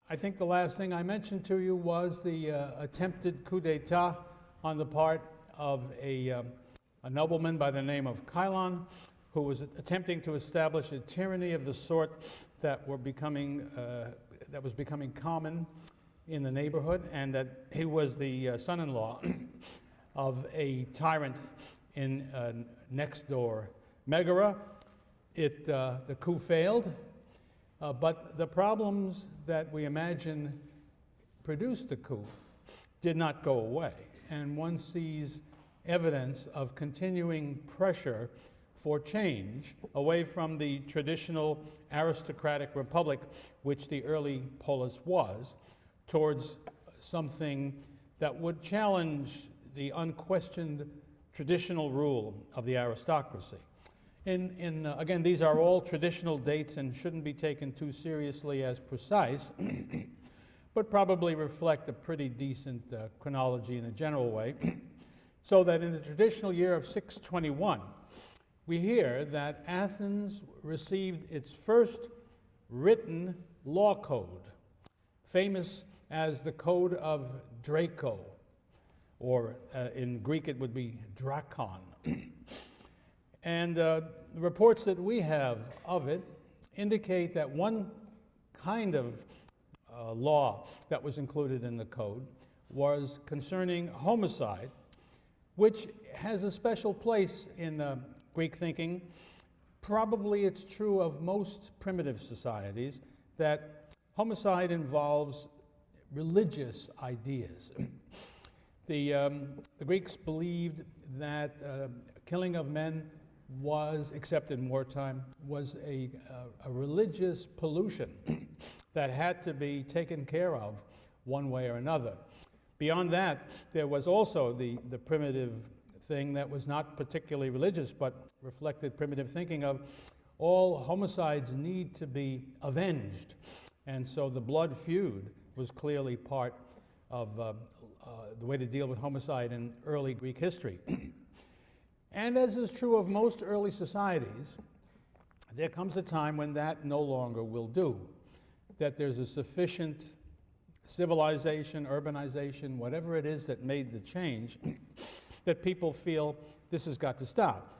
I think the last thing I mentioned to you was the attempted coup d'etat on the part of a nobleman by the name of Cilón, who was attempting to establish a tyranny of the sort that was becoming common in the neighborhood, and that he was the son-in-law of a tyrant in next door Megara. The coup failed, but the problems that we imagine produced the coup did not go away, and one sees evidence of continuing pressure for change away from the traditional aristocratic republic, which the early polis was, towards something that would challenge the unquestioned traditional rule of the aristocracy. Again, these are all traditional dates and shouldn't be taken too seriously as precise, but probably reflect a pretty decent chronology in a general way. So that in the traditional year of 621, we hear that Athens received its first written law code, famous as the Code of Draco, or in Greek it would be Drácon. And the reports that we have of it indicate that one kind of law that was included in the code was concerning homicide, which has a special place in Greek thinking. Probably it's true of most primitive societies that homicide involves religious ideas. The Greeks believed that killing of men was, except in wartime, was a religious pollution that had to be taken care of one way or another. Beyond that, there was also the primitive thing that was not particularly religious, but reflected primitive thinking of all homicides need to be avenged. And so the blood feud was clearly part of the way to deal with homicide in early Greek history. And as is true of most early societies, there comes a time when that no longer will do, that there's a sufficient civilization, urbanization, whatever it is that made the change, that people feel this has got to stop.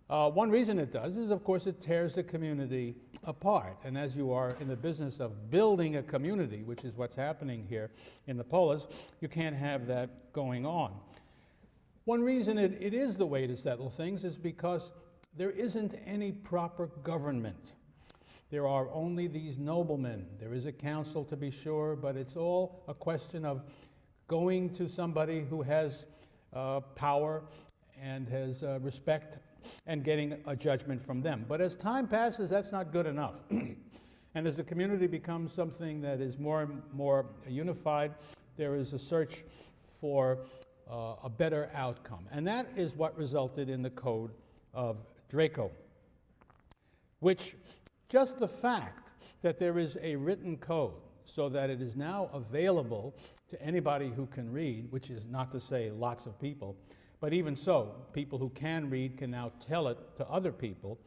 One reason it does is, of course, it tears the community apart. And as you are in the business of building a community, which is what's happening here in the polis, you can't have that going on. One reason it is the way to settle things is because there isn't any proper government. There are only these noblemen. There is a council, to be sure, but it's all a question of going to somebody who has power and has respect and getting a judgment from them. But as time passes, that's not good enough. And as the community becomes something that is more and more unified, there is a search for a better outcome. And that is what resulted in the Code of Draco, which just the fact that there is a written code so that it is now available to anybody who can read, which is not to say lots of people, but even so, people who can read can now tell it to other people.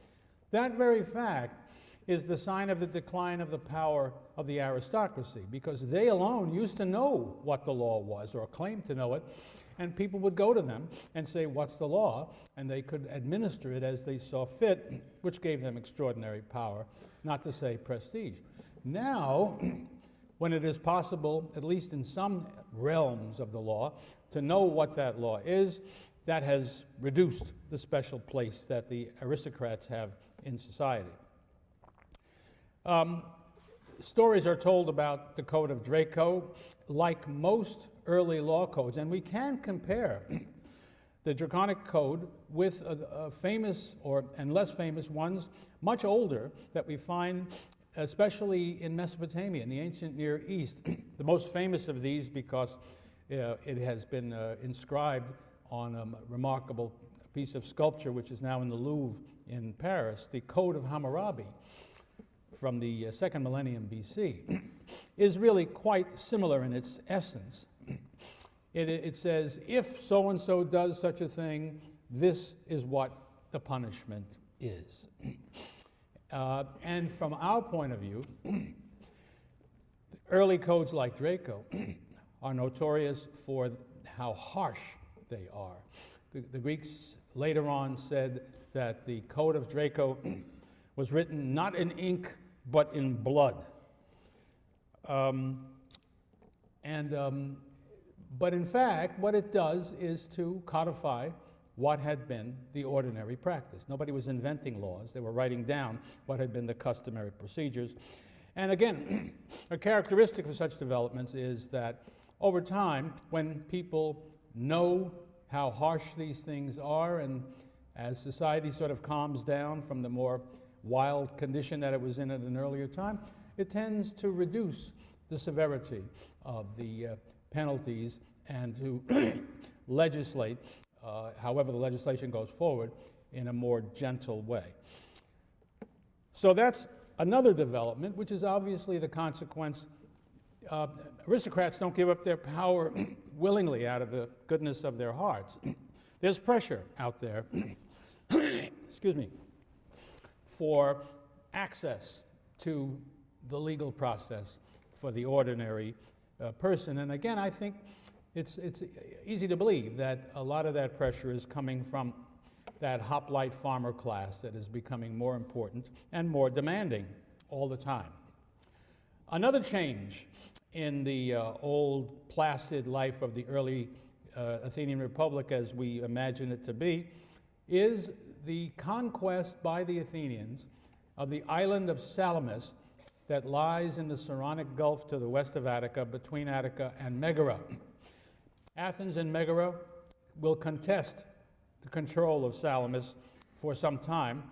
That very fact is the sign of the decline of the power of the aristocracy, because they alone used to know what the law was, or claimed to know it, and people would go to them and say, what's the law? And they could administer it as they saw fit, which gave them extraordinary power, not to say prestige. Now, when it is possible, at least in some realms of the law, to know what that law is, that has reduced the special place that the aristocrats have in society. Stories are told about the Code of Draco, like most early law codes, and we can compare the Draconic Code with famous and less famous ones, much older, that we find especially in Mesopotamia, in the ancient Near East. The most famous of these, because it has been inscribed on a remarkable piece of sculpture which is now in the Louvre in Paris, the Code of Hammurabi from the 2nd millennium BC, is really quite similar in its essence. It says, if so-and-so does such a thing, this is what the punishment is. And from our point of view, the Early codes like Draco are notorious for how harsh they are. The Greeks later on said that the code of Draco was written not in ink, but in blood. But in fact, what it does is to codify what had been the ordinary practice. Nobody was inventing laws. They were writing down what had been the customary procedures. And again, a characteristic of such developments is that over time, when people know how harsh these things are, and as society sort of calms down from the more wild condition that it was in at an earlier time, it tends to reduce the severity of the penalties and to legislate, however the legislation goes forward, in a more gentle way. So that's another development, which is obviously the consequence. Aristocrats don't give up their power willingly out of the goodness of their hearts. There's pressure out there, excuse me, for access to the legal process for the ordinary person. And again, I think it's easy to believe that a lot of that pressure is coming from that hoplite farmer class that is becoming more important and more demanding all the time. Another change in the old placid life of the early Athenian Republic as we imagine it to be is the conquest by the Athenians of the island of Salamis that lies in the Saronic Gulf to the west of Attica, between Attica and Megara. Athens and Megara will contest the control of Salamis for some time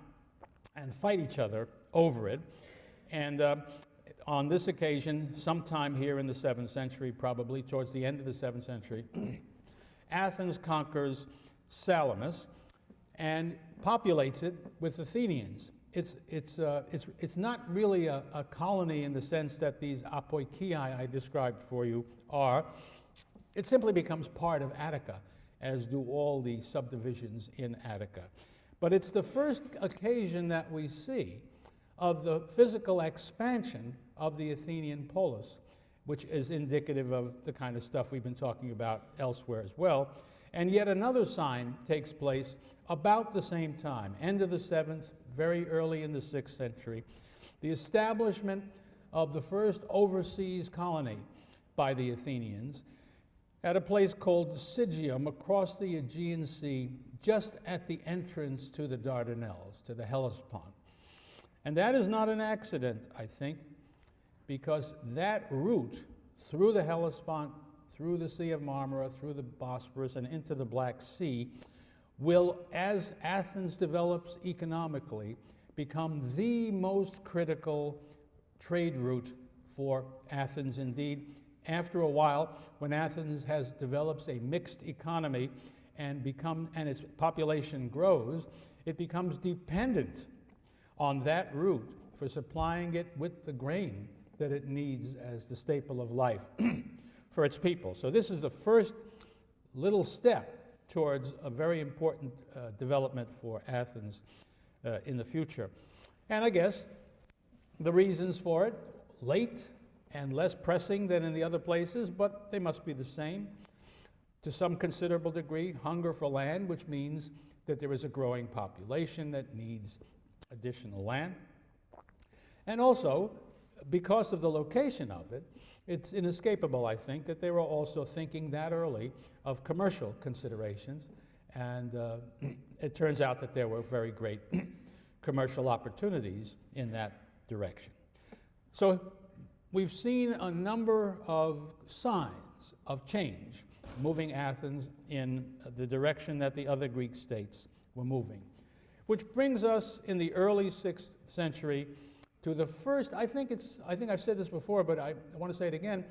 and fight each other over it. And on this occasion, sometime here in the 7th century, probably towards the end of the 7th century, Athens conquers Salamis and populates it with Athenians. It's not really a colony in the sense that these apoikiai I described for you are. It simply becomes part of Attica, as do all the subdivisions in Attica. But it's the first occasion that we see of the physical expansion of the Athenian polis, which is indicative of the kind of stuff we've been talking about elsewhere as well. And yet another sign takes place about the same time, end of the 7th, very early in the 6th century, the establishment of the first overseas colony by the Athenians at a place called Sigium across the Aegean Sea, just at the entrance to the Dardanelles, to the Hellespont. And that is not an accident, I think, because that route through the Hellespont, through the Sea of Marmara, through the Bosporus, and into the Black Sea will, as Athens develops economically, become the most critical trade route for Athens indeed. After a while, when Athens develops a mixed economy and its population grows, it becomes dependent on that route for supplying it with the grain that it needs as the staple of life for its people. So this is the first little step towards a very important development for Athens in the future. And I guess the reasons for it, late and less pressing than in the other places, but they must be the same. To some considerable degree, hunger for land, which means that there is a growing population that needs additional land. And also, because of the location of it, it's inescapable, I think, that they were also thinking that early of commercial considerations. And it turns out that there were very great commercial opportunities in that direction. So we've seen a number of signs of change moving Athens in the direction that the other Greek states were moving, which brings us in the early 6th century to the first, I think I've said this before, but I want to say it again,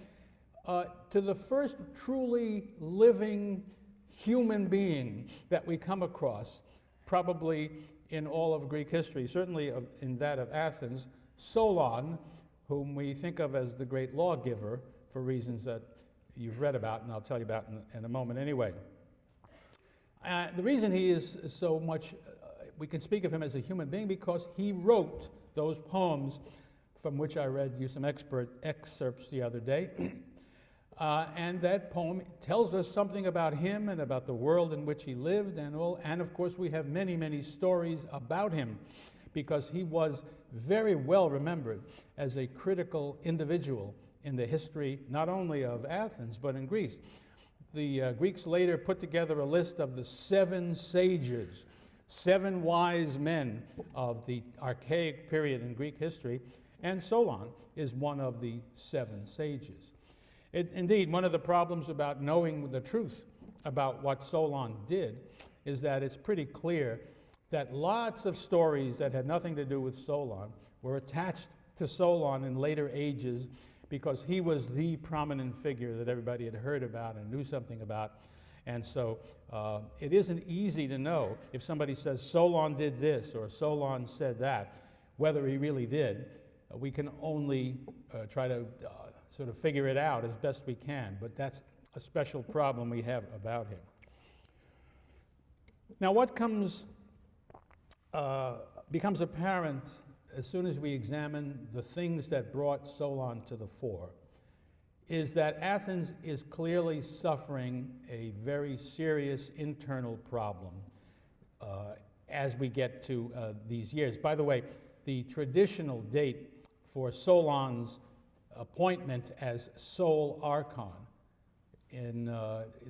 to the first truly living human being that we come across, probably in all of Greek history, certainly in that of Athens, Sólon, whom we think of as the great lawgiver for reasons that you've read about, and I'll tell you about in a moment anyway. The reason he is so much, we can speak of him as a human being because he wrote those poems from which I read you some excerpts the other day. And that poem tells us something about him and about the world in which he lived and all. And of course, we have many, many stories about him because he was very well remembered as a critical individual in the history, not only of Athens, but in Greece. The Greeks later put together a list of the 7 sages, 7 wise men of the archaic period in Greek history, and Solon is one of the 7 sages. Indeed, one of the problems about knowing the truth about what Solon did is that it's pretty clear that lots of stories that had nothing to do with Solon were attached to Solon in later ages because he was the prominent figure that everybody had heard about and knew something about. And so it isn't easy to know if somebody says Solon did this or Solon said that, whether he really did. We can only try to sort of figure it out as best we can, but that's a special problem we have about him. Now, what becomes apparent as soon as we examine the things that brought Solon to the fore is that Athens is clearly suffering a very serious internal problem as we get to these years. By the way, the traditional date for Solon's appointment as sole archon in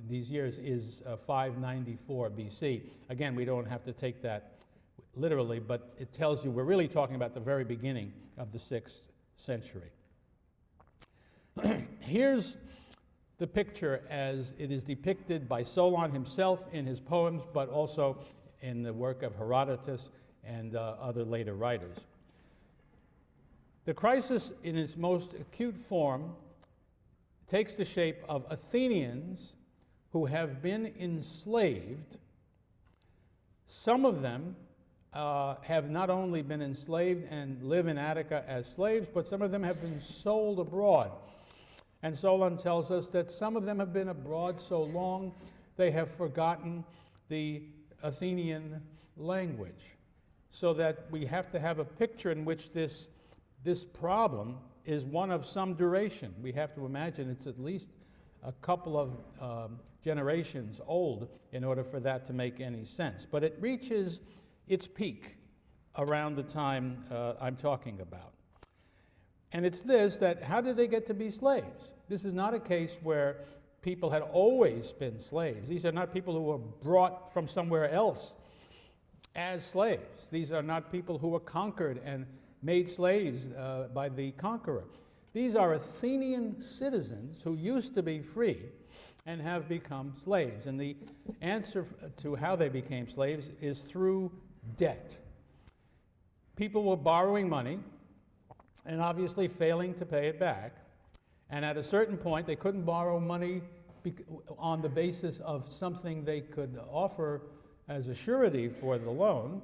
these years is 594 BC. Again, we don't have to take that literally, but it tells you we're really talking about the very beginning of the 6th century. Here's the picture as it is depicted by Solon himself in his poems, but also in the work of Herodotus and other later writers. The crisis in its most acute form takes the shape of Athenians who have been enslaved. Some of them have not only been enslaved and live in Attica as slaves, but some of them have been sold abroad. And Solon tells us that some of them have been abroad so long they have forgotten the Athenian language. So that we have to have a picture in which this problem is one of some duration. We have to imagine it's at least a couple of generations old in order for that to make any sense. But it reaches its peak around the time I'm talking about. And it's this, that how did they get to be slaves? This is not a case where people had always been slaves. These are not people who were brought from somewhere else as slaves. These are not people who were conquered and made slaves by the conqueror. These are Athenian citizens who used to be free and have become slaves. And the answer to how they became slaves is through debt. People were borrowing money and obviously failing to pay it back. And at a certain point, they couldn't borrow money on the basis of something they could offer as a surety for the loan.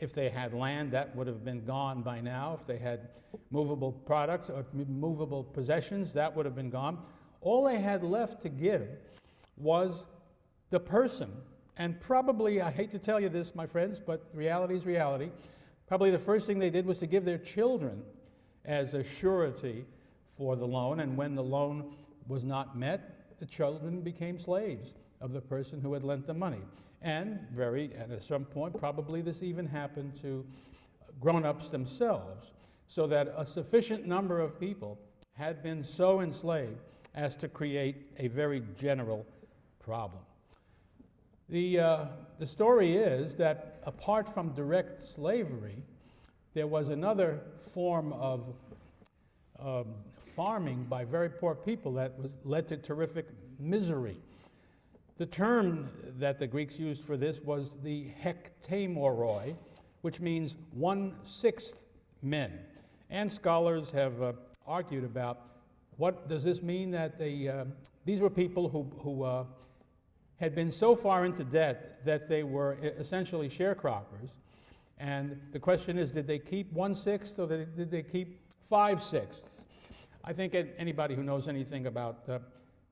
If they had land, that would have been gone by now. If they had movable products or movable possessions, that would have been gone. All they had left to give was the person. And probably, I hate to tell you this, my friends, but reality is reality. Probably the first thing they did was to give their children as a surety for the loan. And when the loan was not met, the children became slaves of the person who had lent the money. And at some point, probably this even happened to grown-ups themselves, so that a sufficient number of people had been so enslaved as to create a very general problem. The story is that apart from direct slavery, there was another form of farming by very poor people that led to terrific misery. The term that the Greeks used for this was the hektamoroi, which means 1/6 men. And scholars have argued about what does this mean, that these were people who had been so far into debt that they were essentially sharecroppers. And the question is, did they keep 1/6 or did they keep 5/6? I think anybody who knows anything about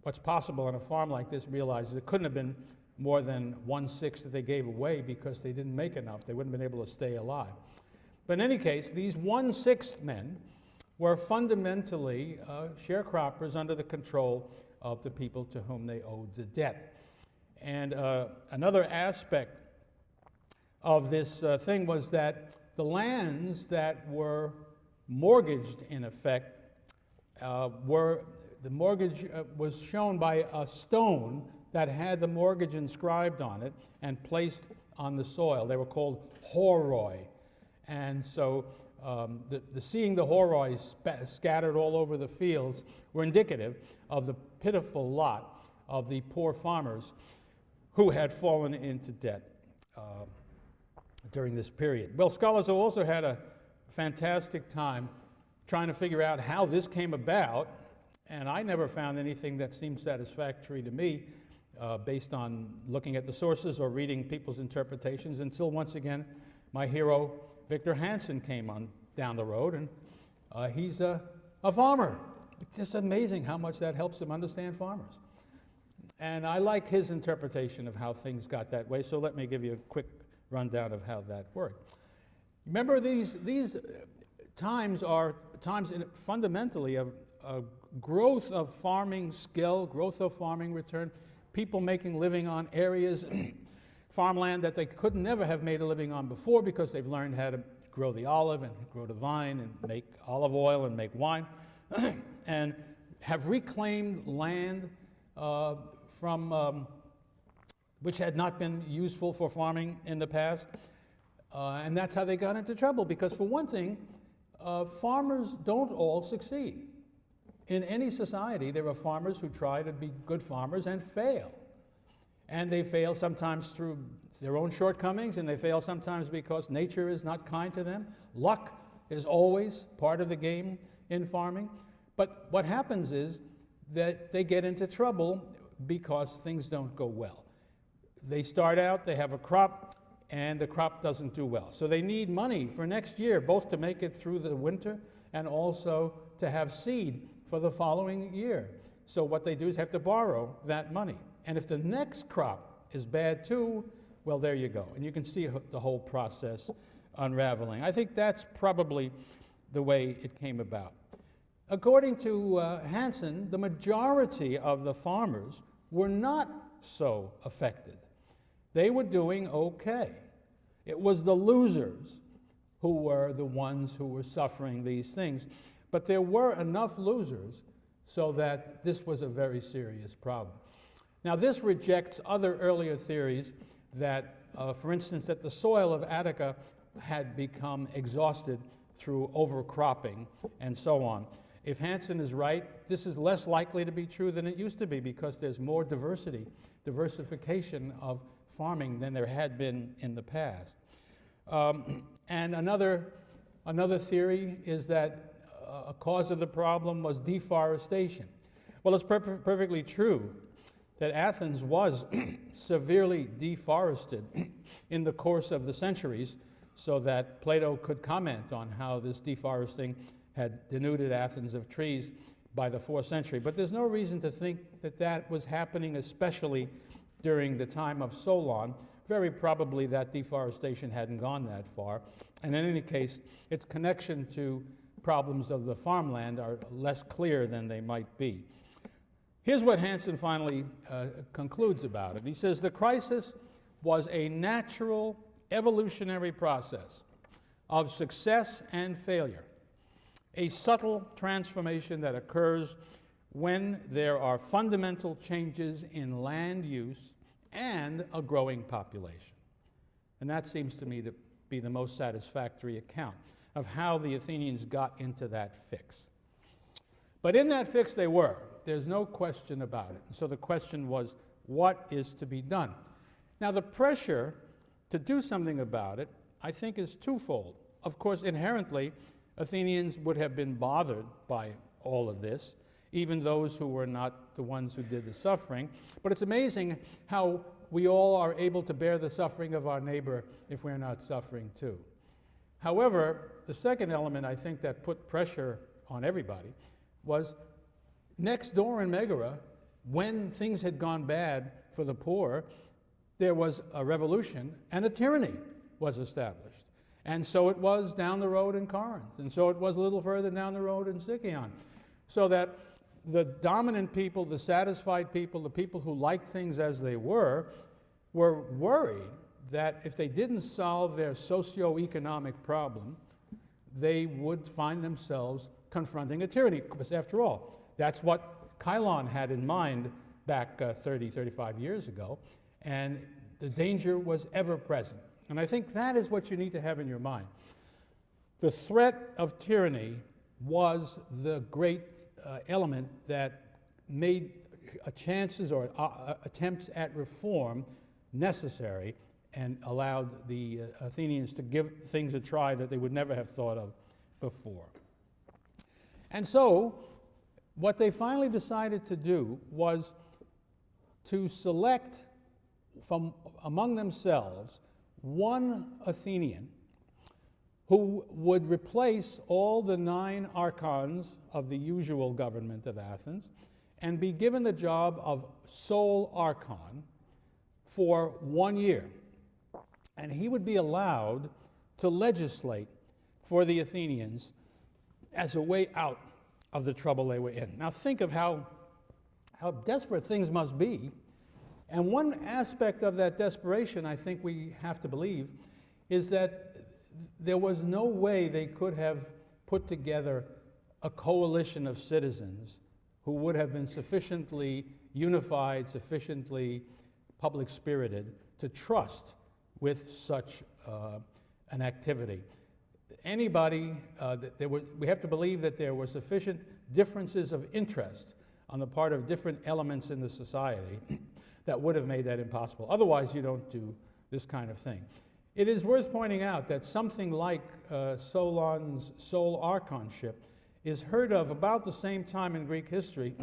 what's possible on a farm like this realizes it couldn't have been more than 1/6 that they gave away because they didn't make enough. They wouldn't have been able to stay alive. But in any case, these 1/6 men were fundamentally sharecroppers under the control of the people to whom they owed the debt. And another aspect of this thing was that the lands that were mortgaged, in effect, the mortgage was shown by a stone that had the mortgage inscribed on it and placed on the soil. They were called horoi. And so seeing the horoi scattered all over the fields were indicative of the pitiful lot of the poor farmers who had fallen into debt during this period. Well, scholars have also had a fantastic time trying to figure out how this came about, and I never found anything that seemed satisfactory to me based on looking at the sources or reading people's interpretations, until once again my hero Victor Hansen came on down the road, and he's a farmer. It's just amazing how much that helps him understand farmers. And I like his interpretation of how things got that way, so let me give you a quick rundown of how that worked. Remember, these times are times fundamentally of growth of farming skill, growth of farming return, people making living on areas, farmland that they could never have made a living on before because they've learned how to grow the olive and grow the vine and make olive oil and make wine, and have reclaimed land from which had not been useful for farming in the past. And that's how they got into trouble, because for one thing, farmers don't all succeed. In any society, there are farmers who try to be good farmers and fail. And they fail sometimes through their own shortcomings, and they fail sometimes because nature is not kind to them. Luck is always part of the game in farming. But what happens is that they get into trouble because things don't go well. They start out, they have a crop, and the crop doesn't do well. So they need money for next year, both to make it through the winter and also to have seed for the following year. So what they do is have to borrow that money. And if the next crop is bad too, well, there you go. And you can see the whole process unraveling. I think that's probably the way it came about. According to Hansen, the majority of the farmers were not so affected. They were doing okay. It was the losers who were the ones who were suffering these things. But there were enough losers so that this was a very serious problem. Now, this rejects other earlier theories that, for instance, that the soil of Attica had become exhausted through overcropping and so on. If Hansen is right, this is less likely to be true than it used to be, because there's more diversification of farming than there had been in the past. And another theory is that a cause of the problem was deforestation. Well, it's perfectly true that Athens was severely deforested in the course of the centuries, so that Plato could comment on how this deforesting had denuded Athens of trees by the 4th century. But there's no reason to think that that was happening especially during the time of Solon. Very probably that deforestation hadn't gone that far. And in any case, its connection to problems of the farmland are less clear than they might be. Here's what Hansen finally concludes about it. He says, the crisis was a natural evolutionary process of success and failure, a subtle transformation that occurs when there are fundamental changes in land use and a growing population. And that seems to me to be the most satisfactory account of how the Athenians got into that fix. But in that fix they were. There's no question about it. So the question was, what is to be done? Now, the pressure to do something about it, I think, is twofold. Of course, inherently, Athenians would have been bothered by all of this, even those who were not the ones who did the suffering. But it's amazing how we all are able to bear the suffering of our neighbor if we're not suffering too. However, the second element, I think, that put pressure on everybody was next door in Megara, when things had gone bad for the poor, there was a revolution and a tyranny was established. And so it was down the road in Corinth, and so it was a little further down the road in Sicyon. So that the dominant people, the satisfied people, the people who liked things as they were worried that if they didn't solve their socioeconomic problem, they would find themselves confronting a tyranny. Because after all, that's what Cilón had in mind back 30, 35 years ago, and the danger was ever present. And I think that is what you need to have in your mind. The threat of tyranny was the great element that made chances or attempts at reform necessary and allowed the Athenians to give things a try that they would never have thought of before. And so, what they finally decided to do was to select from among themselves one Athenian who would replace all the 9 archons of the usual government of Athens and be given the job of sole archon for 1 year. And he would be allowed to legislate for the Athenians as a way out of the trouble they were in. Now think of how desperate things must be. And one aspect of that desperation, I think we have to believe, is that there was no way they could have put together a coalition of citizens who would have been sufficiently unified, sufficiently public-spirited to trust with such an activity. Anybody, we have to believe that there were sufficient differences of interest on the part of different elements in the society that would have made that impossible. Otherwise, you don't do this kind of thing. It is worth pointing out that something like Solon's sole archonship is heard of about the same time in Greek history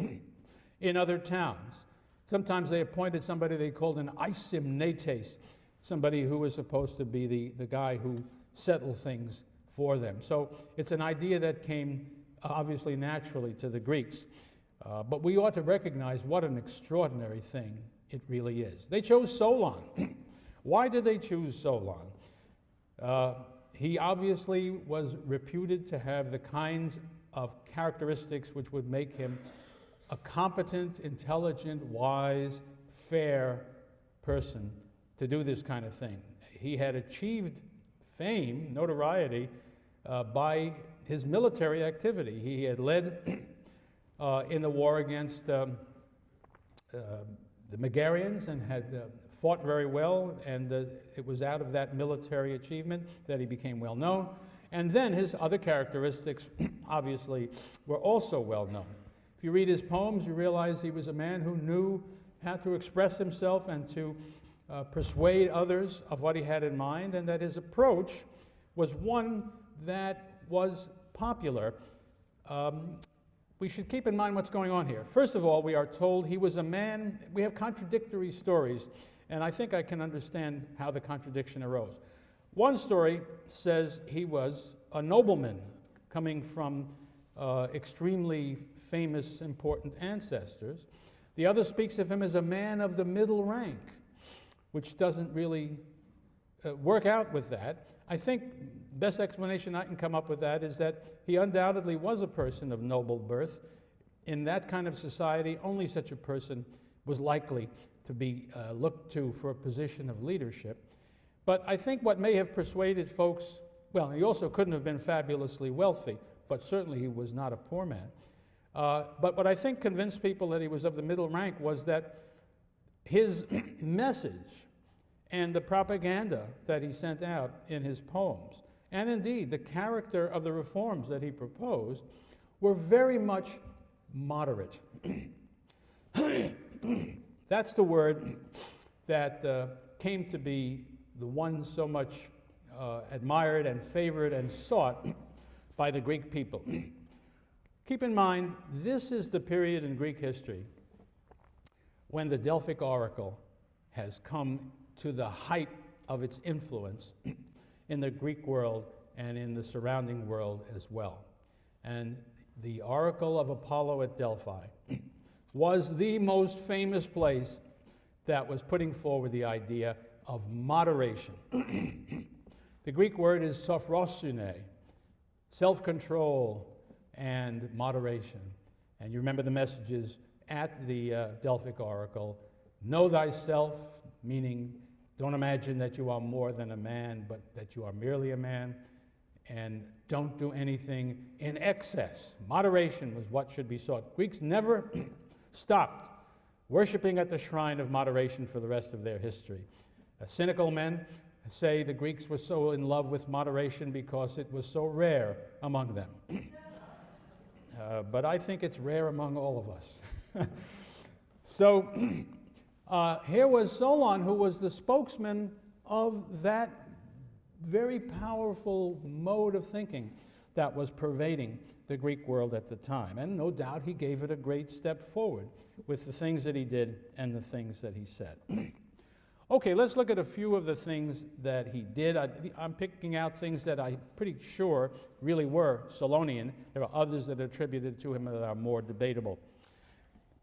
in other towns. Sometimes they appointed somebody they called an eisymnetes, somebody who was supposed to be the guy who settled things for them. So it's an idea that came obviously naturally to the Greeks. But we ought to recognize what an extraordinary thing it really is. They chose Solon. Why did they choose Solon? He obviously was reputed to have the kinds of characteristics which would make him a competent, intelligent, wise, fair person to do this kind of thing. He had achieved fame, notoriety, by his military activity. He had led in the war against the Megarians and had fought very well, and it was out of that military achievement that he became well known. And then his other characteristics, obviously, were also well known. If you read his poems, you realize he was a man who knew how to express himself and to persuade others of what he had in mind, and that his approach was one that was popular. We should keep in mind what's going on here. First of all, we are told he was a man. We have contradictory stories, and I think I can understand how the contradiction arose. One story says he was a nobleman coming from extremely famous, important ancestors. The other speaks of him as a man of the middle rank, which doesn't really work out with that. I think the best explanation I can come up with that is that he undoubtedly was a person of noble birth. In that kind of society, only such a person was likely to be looked to for a position of leadership. But I think what may have persuaded folks, well, he also couldn't have been fabulously wealthy, but certainly he was not a poor man. But what I think convinced people that he was of the middle rank was that his message and the propaganda that he sent out in his poems, and indeed the character of the reforms that he proposed, were very much moderate. That's the word that came to be the one so much admired and favored and sought by the Greek people. Keep in mind, this is the period in Greek history when the Delphic Oracle has come to the height of its influence in the Greek world and in the surrounding world as well. And the Oracle of Apollo at Delphi was the most famous place that was putting forward the idea of moderation. The Greek word is sophrosune, self-control and moderation. And you remember the messages at the Delphic Oracle. Know thyself, meaning don't imagine that you are more than a man, but that you are merely a man. And don't do anything in excess. Moderation was what should be sought. Greeks never stopped worshiping at the shrine of moderation for the rest of their history. Cynical men say the Greeks were so in love with moderation because it was so rare among them. But I think it's rare among all of us. So here was Solon, who was the spokesman of that very powerful mode of thinking that was pervading the Greek world at the time. And no doubt he gave it a great step forward with the things that he did and the things that he said. Okay, let's look at a few of the things that he did. I'm picking out things that I'm pretty sure really were Solonian. There are others that are attributed to him that are more debatable.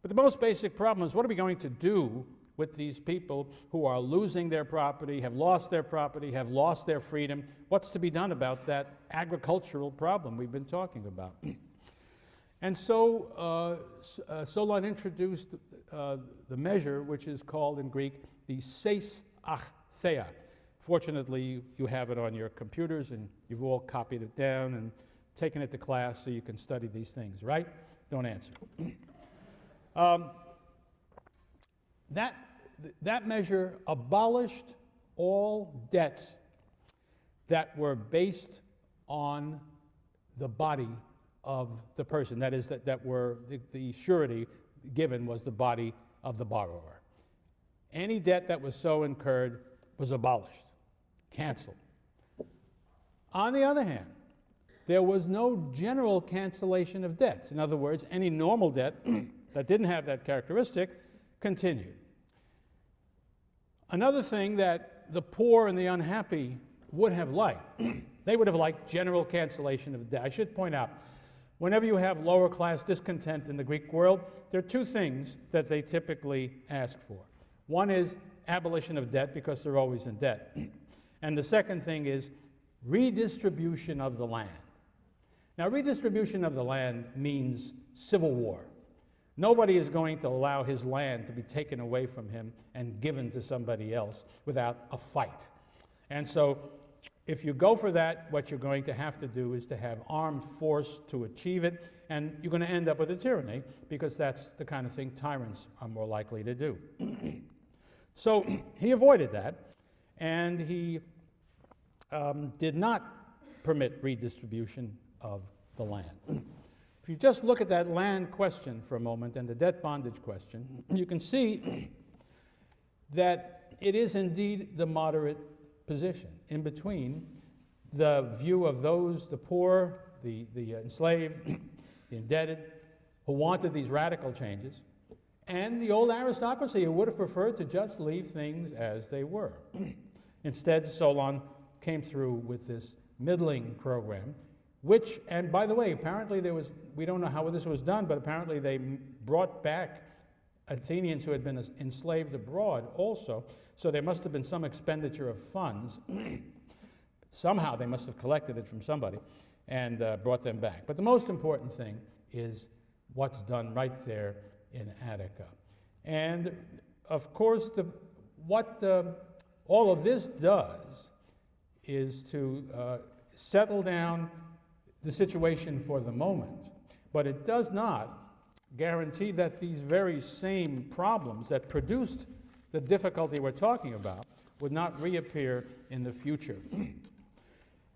But the most basic problem is, what are we going to do with these people who are losing their property, have lost their property, have lost their freedom? What's to be done about that agricultural problem we've been talking about? And so Solon introduced the measure, which is called in Greek the seis achtheia. Fortunately, you have it on your computers, and you've all copied it down and taken it to class so you can study these things, right? Don't answer. That measure abolished all debts that were based on the body of the person. That is, that were the surety given was the body of the borrower. Any debt that was so incurred was abolished, canceled. On the other hand, there was no general cancellation of debts. In other words, any normal debt that didn't have that characteristic continued. Another thing that the poor and the unhappy would have liked, they would have liked general cancellation of debt. I should point out, whenever you have lower class discontent in the Greek world, there are two things that they typically ask for. One is abolition of debt, because they're always in debt. And the second thing is redistribution of the land. Now, redistribution of the land means civil war. Nobody is going to allow his land to be taken away from him and given to somebody else without a fight. And so if you go for that, what you're going to have to do is to have armed force to achieve it, and you're going to end up with a tyranny, because that's the kind of thing tyrants are more likely to do. So he avoided that, and he did not permit redistribution of the land. If you just look at that land question for a moment and the debt bondage question, you can see that it is indeed the moderate position in between the view of those, the poor, the enslaved, the indebted, who wanted these radical changes, and the old aristocracy who would have preferred to just leave things as they were. Instead, Solon came through with this middling program, which, and by the way, apparently there was, we don't know how this was done, but apparently they brought back Athenians who had been enslaved abroad also, so there must have been some expenditure of funds. Somehow they must have collected it from somebody and brought them back. But the most important thing is what's done right there in Attica. And of course, what all of this does is to settle down the situation for the moment, but it does not guarantee that these very same problems that produced the difficulty we're talking about would not reappear in the future.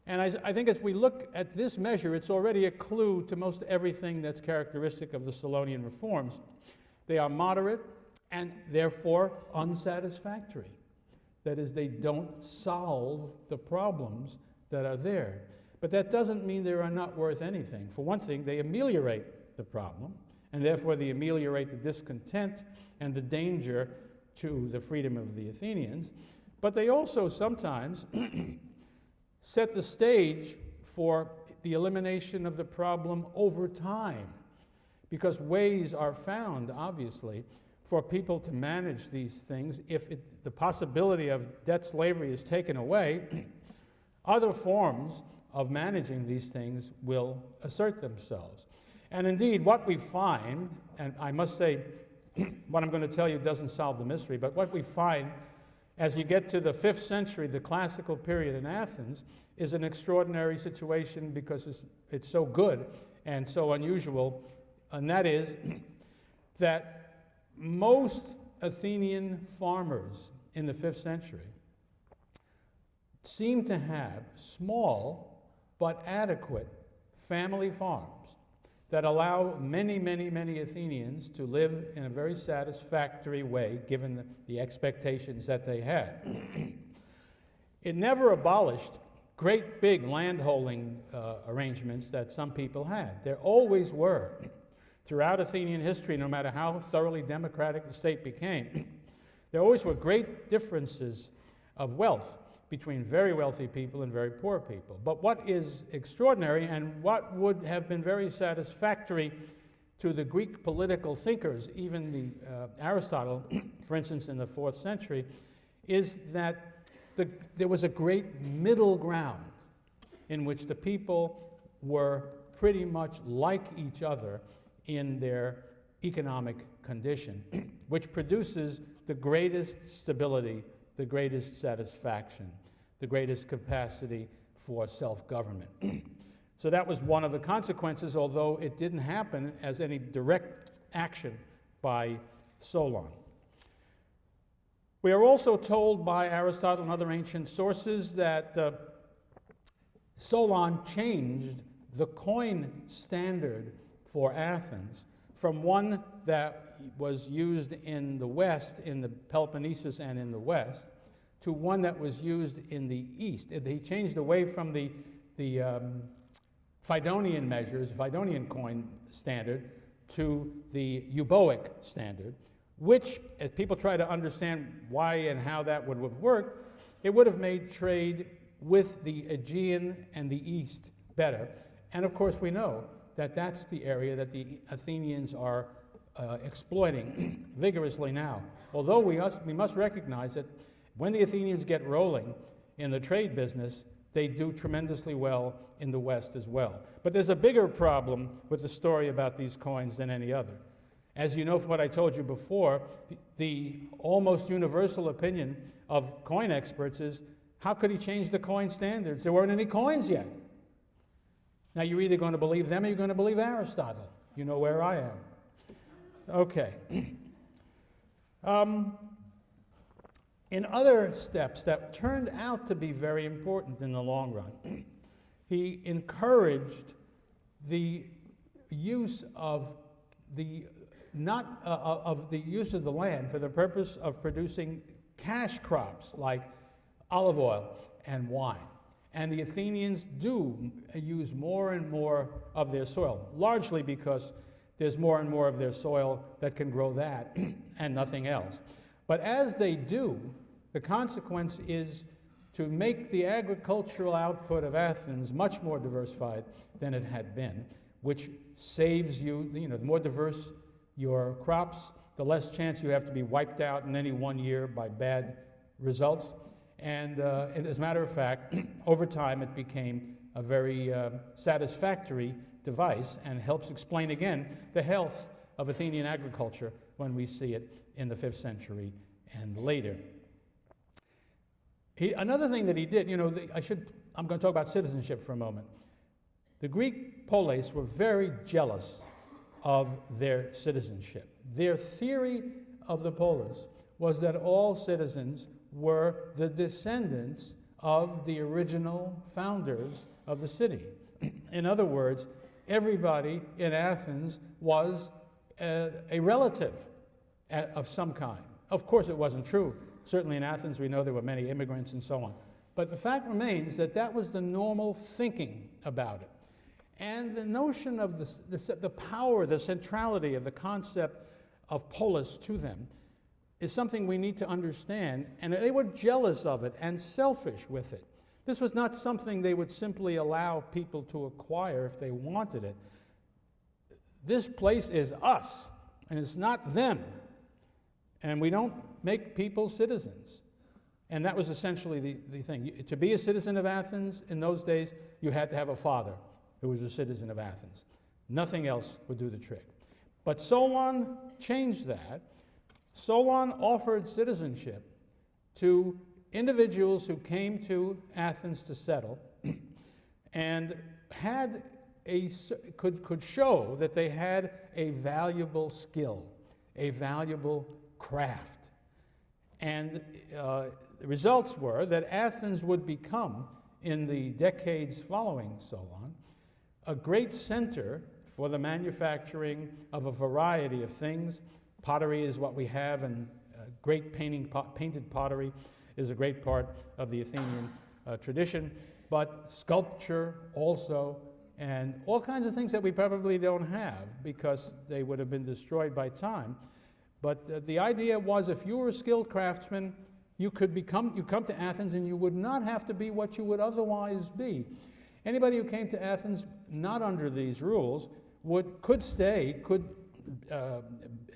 And I think as we look at this measure, it's already a clue to most everything that's characteristic of the Solonian reforms. They are moderate and therefore unsatisfactory. That is, they don't solve the problems that are there. But that doesn't mean they are not worth anything. For one thing, they ameliorate the problem, and therefore they ameliorate the discontent and the danger to the freedom of the Athenians. But they also sometimes set the stage for the elimination of the problem over time, because ways are found, obviously, for people to manage these things. If the possibility of debt slavery is taken away, other forms of managing these things will assert themselves. And indeed, what we find, and I must say, what I'm going to tell you doesn't solve the mystery, but what we find as you get to the 5th century, the classical period in Athens, is an extraordinary situation because it's so good and so unusual, and that is that most Athenian farmers in the 5th century seem to have small but adequate family farms that allow many, many, many Athenians to live in a very satisfactory way, given the expectations that they had. It never abolished great big landholding arrangements that some people had. There always were. Throughout Athenian history, no matter how thoroughly democratic the state became, there always were great differences of wealth between very wealthy people and very poor people. But what is extraordinary, and what would have been very satisfactory to the Greek political thinkers, even Aristotle, for instance, in the 4th century, is that there was a great middle ground in which the people were pretty much like each other in their economic condition, which produces the greatest stability, the greatest satisfaction, the greatest capacity for self-government. So that was one of the consequences, although it didn't happen as any direct action by Solon. We are also told by Aristotle and other ancient sources that Solon changed the coin standard for Athens from one that was used in the West, in the Peloponnesus and in the West, to one that was used in the East. He changed away from the Phaedonian measures, Phaedonian coin standard, to the Euboic standard, which, as people try to understand why and how that would have worked, it would have made trade with the Aegean and the East better. And of course we know that that's the area that the Athenians are exploiting vigorously now. Although we must recognize that when the Athenians get rolling in the trade business, they do tremendously well in the West as well. But there's a bigger problem with the story about these coins than any other. As you know from what I told you before, the almost universal opinion of coin experts is, how could he change the coin standards? There weren't any coins yet. Now you're either going to believe them or you're going to believe Aristotle. You know where I am. Okay. In other steps that turned out to be very important in the long run, he encouraged the use of the use of the land for the purpose of producing cash crops like olive oil and wine. And the Athenians do use more and more of their soil, largely because there's more and more of their soil that can grow that and nothing else. But as they do, the consequence is to make the agricultural output of Athens much more diversified than it had been, which saves you, the more diverse your crops, the less chance you have to be wiped out in any one year by bad results. And as a matter of fact, over time it became a very satisfactory device and helps explain again the health of Athenian agriculture when we see it in the 5th century and later. Another thing that he did, I'm going to talk about citizenship for a moment. The Greek poleis were very jealous of their citizenship. Their theory of the polis was that all citizens were the descendants of the original founders of the city. In other words, everybody in Athens was a relative of some kind. Of course, it wasn't true. Certainly in Athens, we know there were many immigrants and so on. But the fact remains that that was the normal thinking about it. And the notion of the power, the centrality of the concept of polis to them is something we need to understand, and they were jealous of it and selfish with it. This was not something they would simply allow people to acquire if they wanted it. This place is us, and it's not them. And we don't make people citizens. And that was essentially the thing. To be a citizen of Athens in those days, you had to have a father who was a citizen of Athens. Nothing else would do the trick. But Solon changed that. Solon offered citizenship to individuals who came to Athens to settle and could show that they had a valuable skill, a valuable craft. And the results were that Athens would become, in the decades following Solon, a great center for the manufacturing of a variety of things. Pottery is what we have, and great painted pottery is a great part of the Athenian tradition, but sculpture also, and all kinds of things that we probably don't have because they would have been destroyed by time. But the idea was, if you were a skilled craftsman, you come to Athens and you would not have to be what you would otherwise be. Anybody who came to Athens not under these rules could stay, could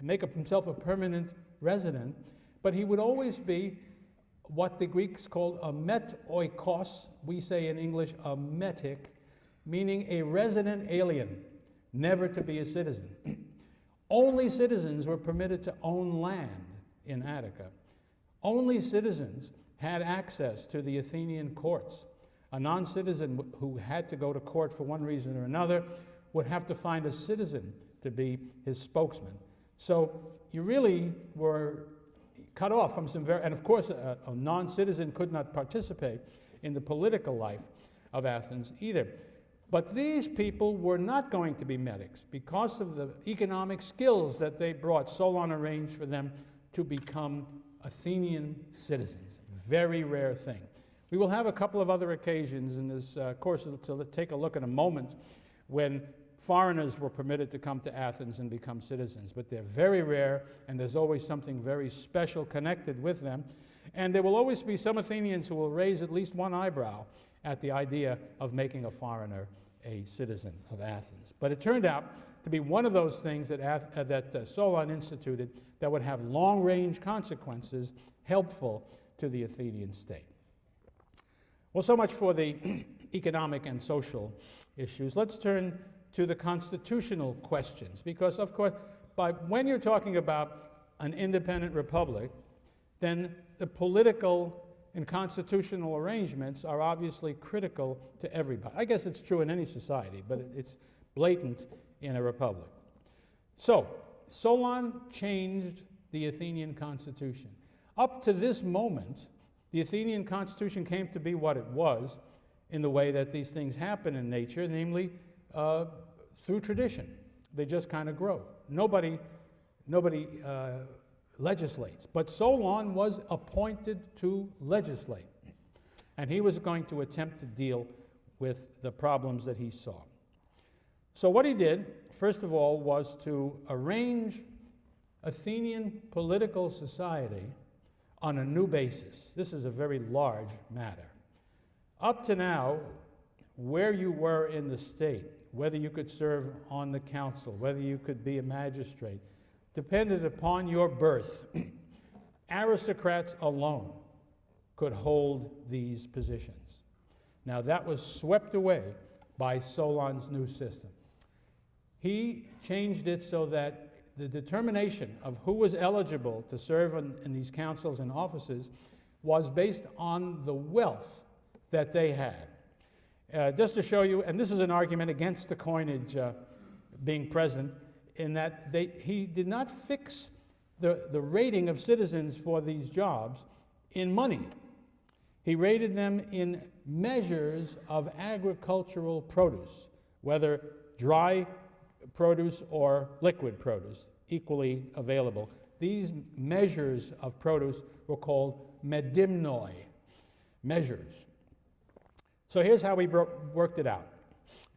make himself a permanent resident, but he would always be what the Greeks called a metoikos. We say in English a metic, meaning a resident alien, never to be a citizen. Only citizens were permitted to own land in Attica. Only citizens had access to the Athenian courts. A non-citizen who had to go to court for one reason or another would have to find a citizen to be his spokesman. So you really were cut off from some and of course a non-citizen could not participate in the political life of Athens either. But these people were not going to be medics because of the economic skills that they brought. Solon arranged for them to become Athenian citizens. Very rare thing. We will have a couple of other occasions in this course to take a look in a moment when foreigners were permitted to come to Athens and become citizens. But they're very rare, and there's always something very special connected with them. And there will always be some Athenians who will raise at least one eyebrow at the idea of making a foreigner a citizen of Athens. But it turned out to be one of those things that Solon instituted that would have long-range consequences helpful to the Athenian state. Well, so much for the economic and social issues. Let's turn to the constitutional questions, because, of course, when you're talking about an independent republic, then the political and constitutional arrangements are obviously critical to everybody. I guess it's true in any society, but it's blatant in a republic. So, Solon changed the Athenian constitution. Up to this moment, the Athenian constitution came to be what it was in the way that these things happen in nature, namely through tradition. They just kind of grow. Nobody legislates. But Solon was appointed to legislate, and he was going to attempt to deal with the problems that he saw. So what he did, first of all, was to arrange Athenian political society on a new basis. This is a very large matter. Up to now, where you were in the state, whether you could serve on the council, whether you could be a magistrate, depended upon your birth. Aristocrats alone could hold these positions. Now that was swept away by Solon's new system. He changed it so that the determination of who was eligible to serve in these councils and offices was based on the wealth that they had. Just to show you, and this is an argument against the coinage being present, in that he did not fix the rating of citizens for these jobs in money. He rated them in measures of agricultural produce, whether dry produce or liquid produce, equally available. These measures of produce were called medimnoi, measures. So here's how we worked it out.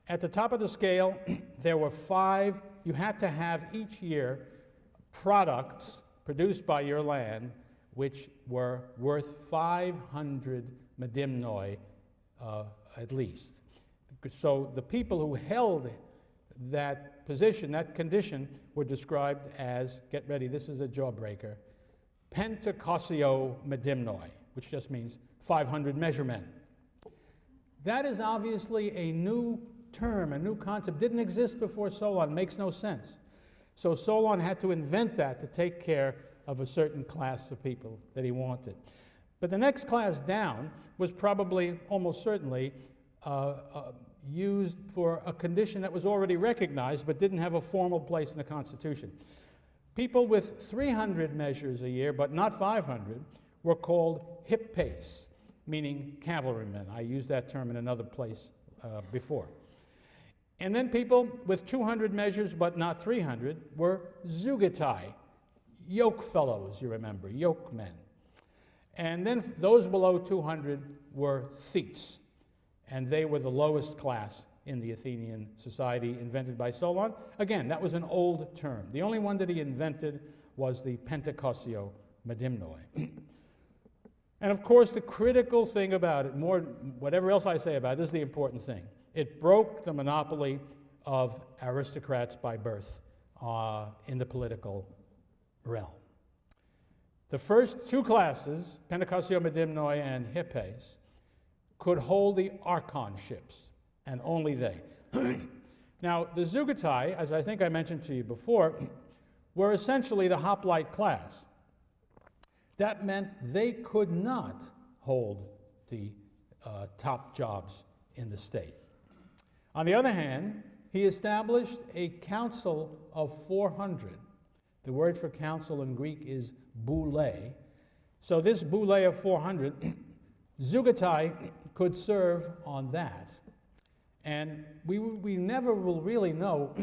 At the top of the scale, there were 5. You had to have each year products produced by your land which were worth 500 medimnoi at least. So the people who held that position, that condition, were described as, get ready, this is a jawbreaker, pentakosio medimnoi. which just means 500 measurement. That is obviously a new term, a new concept. Didn't exist before Solon, makes no sense. So Solon had to invent that to take care of a certain class of people that he wanted. But the next class down was probably, almost certainly, used for a condition that was already recognized but didn't have a formal place in the Constitution. People with 300 measures a year, but not 500, were called hippes, meaning cavalrymen. I used that term in another place before. And then people with 200 measures, but not 300, were zeugatai, yoke fellows, you remember, yoke men. And then those below 200 were thetes, and they were the lowest class in the Athenian society invented by Solon. Again, that was an old term. The only one that he invented was the pentakosio medimnoi. And of course, the critical thing about it, more whatever else I say about it, this is the important thing. It broke the monopoly of aristocrats by birth in the political realm. The first two classes, pentakosio medimnoi and hippes, could hold the archonships, and only they. Now, the zeugatai, as I think I mentioned to you before, were essentially the hoplite class. That meant they could not hold the top jobs in the state. On the other hand, he established a council of 400. The word for council in Greek is boule. So this boule of 400, zeugatai could serve on that. And we never will really know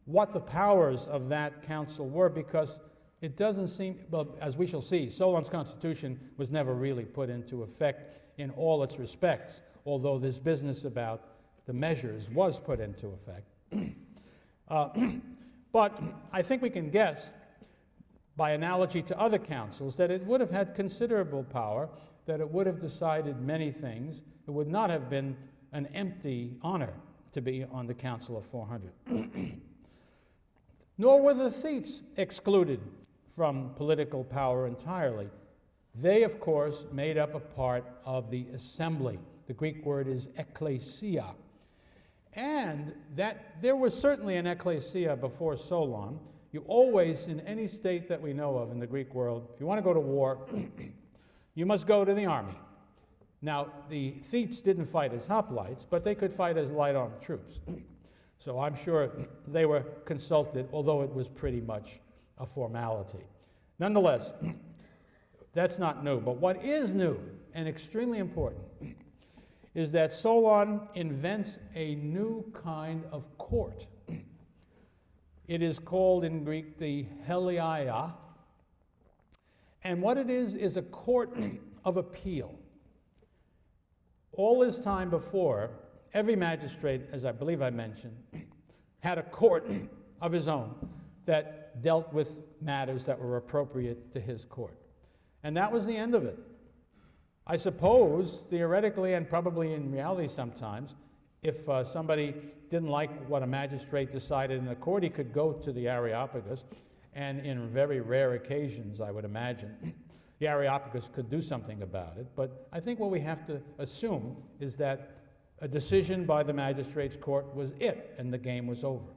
what the powers of that council were, because it doesn't seem, well, as we shall see, Solon's constitution was never really put into effect in all its respects, although this business about the measures was put into effect. But I think we can guess, by analogy to other councils, that it would have had considerable power, that it would have decided many things. It would not have been an empty honor to be on the Council of 400. Nor were the thetes excluded from political power entirely. They, of course, made up a part of the assembly. The Greek word is ekklesia. And that there was certainly an ekklesia before Solon. You always, in any state that we know of in the Greek world, if you want to go to war, you must go to the army. Now, the thetes didn't fight as hoplites, but they could fight as light armed troops. So I'm sure they were consulted, although it was pretty much a formality. Nonetheless, that's not new. But what is new and extremely important is that Solon invents a new kind of court. It is called in Greek the heliaia. And what it is a court of appeal. All this time before, every magistrate, as I believe I mentioned, had a court of his own that dealt with matters that were appropriate to his court. And that was the end of it. I suppose, theoretically and probably in reality sometimes, if somebody didn't like what a magistrate decided in a court, he could go to the Areopagus, and in very rare occasions, I would imagine, the Areopagus could do something about it. But I think what we have to assume is that a decision by the magistrate's court was it, and the game was over.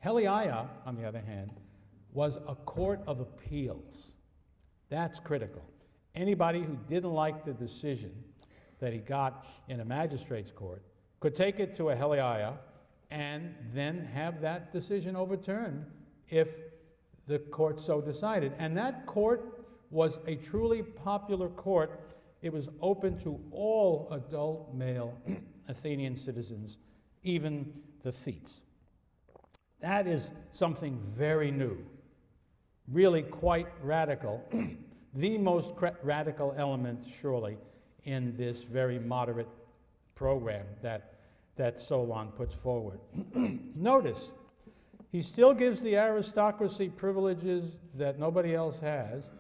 Heliaia, on the other hand, was a court of appeals. That's critical. Anybody who didn't like the decision that he got in a magistrate's court could take it to a heliaia and then have that decision overturned if the court so decided. And that court was a truly popular court. It was open to all adult male Athenian citizens, even the thetes. That is something very new, really quite radical, the most radical element, surely, in this very moderate program that Solon puts forward. Notice, he still gives the aristocracy privileges that nobody else has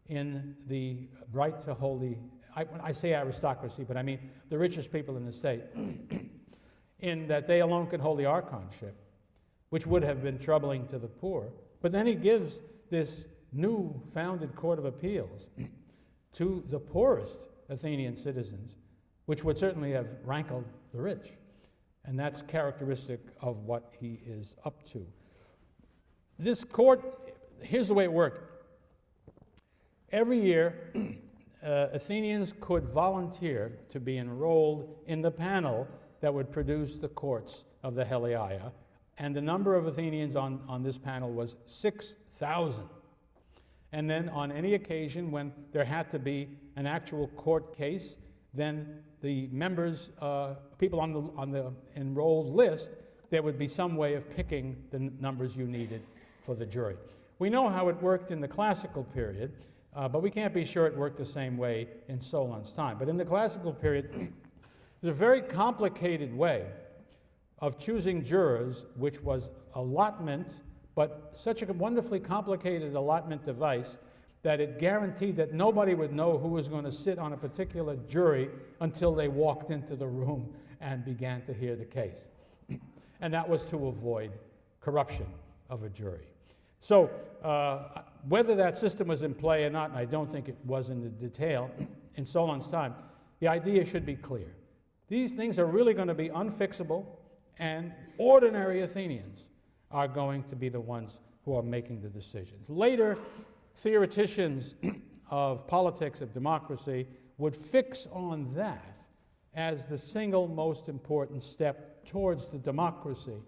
in the right to hold the, I say aristocracy, but I mean the richest people in the state, in that they alone can hold the archonship, which would have been troubling to the poor. But then he gives this new founded court of appeals to the poorest Athenian citizens, which would certainly have rankled the rich. And that's characteristic of what he is up to. This court, here's the way it worked. Every year, Athenians could volunteer to be enrolled in the panel that would produce the courts of the Heliaia, and the number of Athenians on this panel was 6,000. And then on any occasion when there had to be an actual court case, then the members, people on the enrolled list, there would be some way of picking the numbers you needed for the jury. We know how it worked in the classical period, but we can't be sure it worked the same way in Solon's time. But in the classical period, there's a very complicated way of choosing jurors, which was allotment, but such a wonderfully complicated allotment device that it guaranteed that nobody would know who was going to sit on a particular jury until they walked into the room and began to hear the case. And that was to avoid corruption of a jury. So whether that system was in play or not, and I don't think it was in the detail in Solon's time, the idea should be clear. These things are really going to be unfixable, and ordinary Athenians are going to be the ones who are making the decisions. Later, theoreticians of politics, of democracy, would fix on that as the single most important step towards the democracy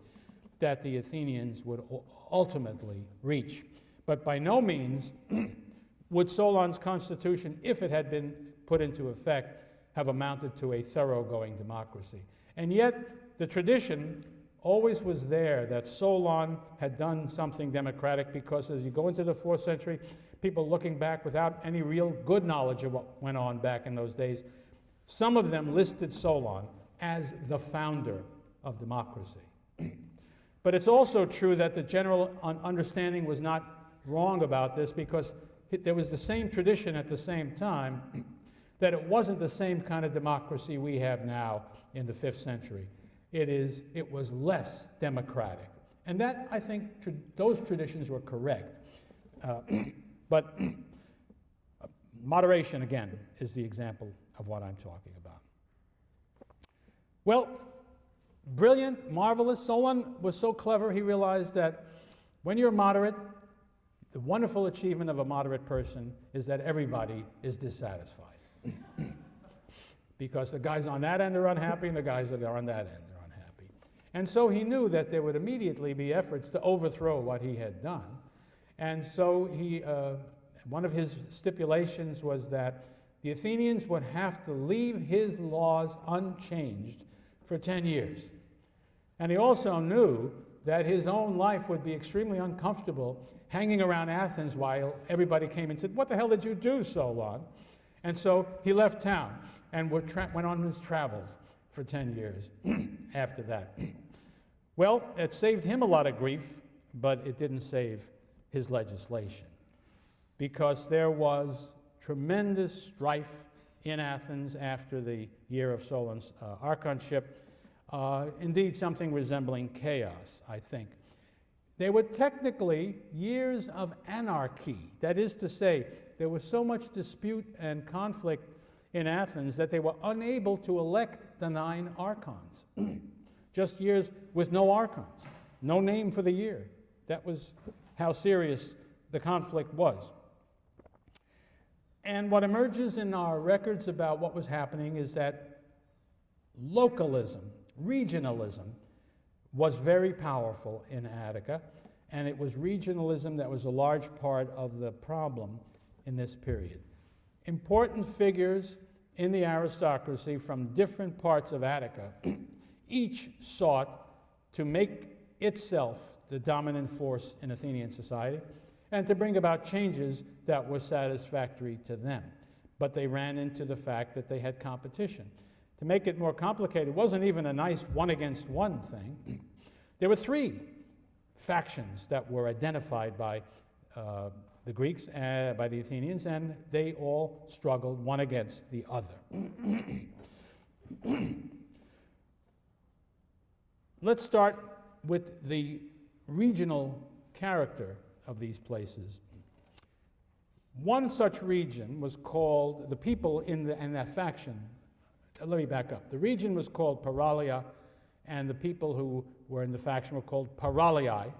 that the Athenians would ultimately reach. But by no means would Solon's constitution, if it had been put into effect, have amounted to a thoroughgoing democracy. And yet, the tradition always was there that Solon had done something democratic, because as you go into the 4th century, people looking back without any real good knowledge of what went on back in those days, some of them listed Solon as the founder of democracy. But it's also true that the general understanding was not wrong about this, because there was the same tradition at the same time that it wasn't the same kind of democracy we have now in the 5th century. It was less democratic. And that, I think, those traditions were correct. But moderation, again, is the example of what I'm talking about. Well, brilliant, marvelous. Solon was so clever, he realized that when you're moderate, the wonderful achievement of a moderate person is that everybody is dissatisfied. Because the guys on that end are unhappy, and the guys that are on that end are unhappy. And so he knew that there would immediately be efforts to overthrow what he had done. And so one of his stipulations was that the Athenians would have to leave his laws unchanged for 10 years. And he also knew that his own life would be extremely uncomfortable hanging around Athens while everybody came and said, "What the hell did you do, Solon?" And so he left town and went on his travels for 10 years after that. Well, it saved him a lot of grief, but it didn't save his legislation, because there was tremendous strife in Athens after the year of Solon's archonship. Indeed, something resembling chaos, I think. They were technically years of anarchy. That is to say, there was so much dispute and conflict in Athens that they were unable to elect the 9 archons. Just years with no archons, no name for the year. That was how serious the conflict was. And what emerges in our records about what was happening is that localism, regionalism, was very powerful in Attica, and it was regionalism that was a large part of the problem in this period. Important figures in the aristocracy from different parts of Attica each sought to make itself the dominant force in Athenian society and to bring about changes that were satisfactory to them. But they ran into the fact that they had competition. To make it more complicated, it wasn't even a nice one-against-one thing. There were 3 factions that were identified by the Greeks, by the Athenians, and they all struggled one against the other. Let's start with the regional character of these places. One such region was called, the people in that faction, let me back up. The region was called Paralia, and the people who were in the faction were called Paralioi.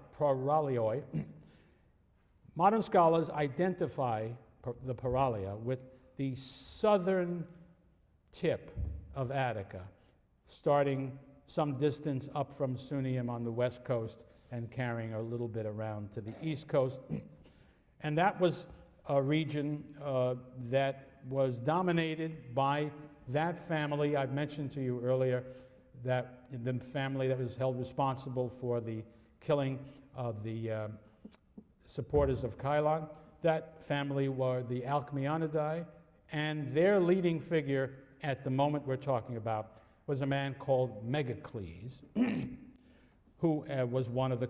Modern scholars identify the Paralia with the southern tip of Attica, starting some distance up from Sunium on the west coast and carrying a little bit around to the east coast. And that was a region that was dominated by that family I've mentioned to you earlier, that the family that was held responsible for the killing of the supporters of Cilón. That family were the Alcmaeonidae, and their leading figure at the moment we're talking about was a man called Megacles, who was one of the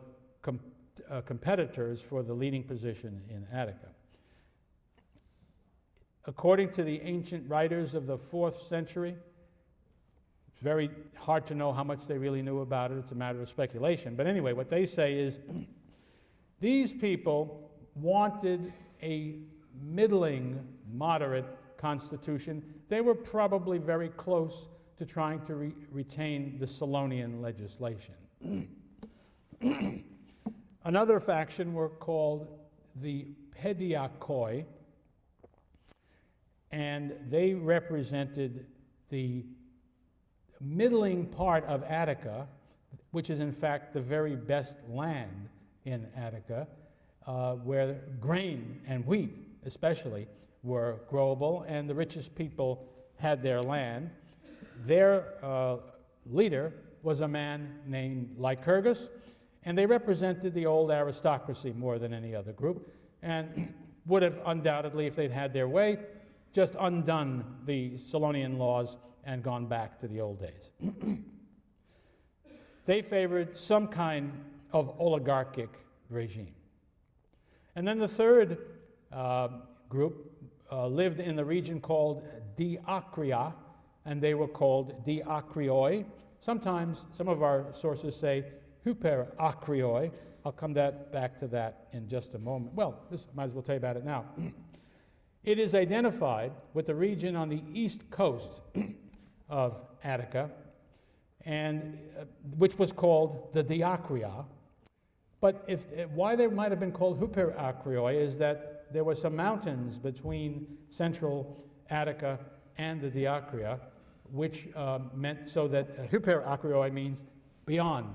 competitors for the leading position in Attica. According to the ancient writers of the 4th century, it's very hard to know how much they really knew about it. It's a matter of speculation. But anyway, what they say is these people wanted a middling, moderate constitution. They were probably very close to trying to retain the Cilonian legislation. Another faction were called the Pediakoi, and they represented the middling part of Attica, which is in fact the very best land in Attica, where grain and wheat especially were growable, and the richest people had their land. Their leader was a man named Lycurgus, and they represented the old aristocracy more than any other group, and would have undoubtedly, if they'd had their way, just undone the Cilonian laws and gone back to the old days. They favored some kind of oligarchic regime. And then the third group lived in the region called Diacria, and they were called Diacrioi. Sometimes some of our sources say Hyperacrioi. I'll come back to that in just a moment. Well, might as well tell you about it now. It is identified with the region on the east coast of Attica, and which was called the Diacria. But why they might have been called Hyperacrioi is that there were some mountains between central Attica and the Diacria, which meant so that Hyperacrioi means beyond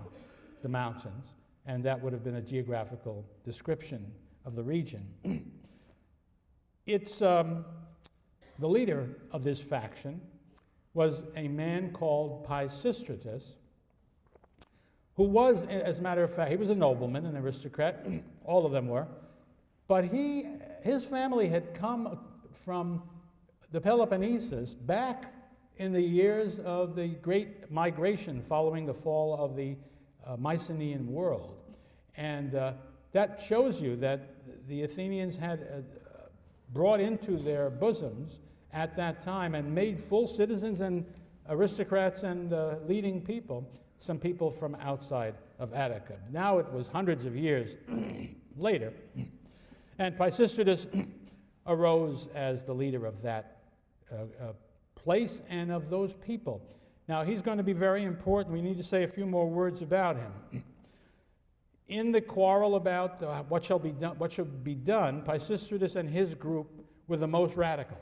the mountains, and that would have been a geographical description of the region. It's the leader of this faction was a man called Psístratus, who was, as a matter of fact, he was a nobleman, an aristocrat, all of them were, but his family had come from the Peloponnesus back in the years of the great migration following the fall of the Mycenaean world. And that shows you that the Athenians had brought into their bosoms at that time and made full citizens and aristocrats and leading people, some people from outside of Attica. Now it was hundreds of years later, and Psístratus arose as the leader of that place and of those people. Now he's going to be very important. We need to say a few more words about him. In the quarrel about what should be done, Psístratus and his group were the most radical.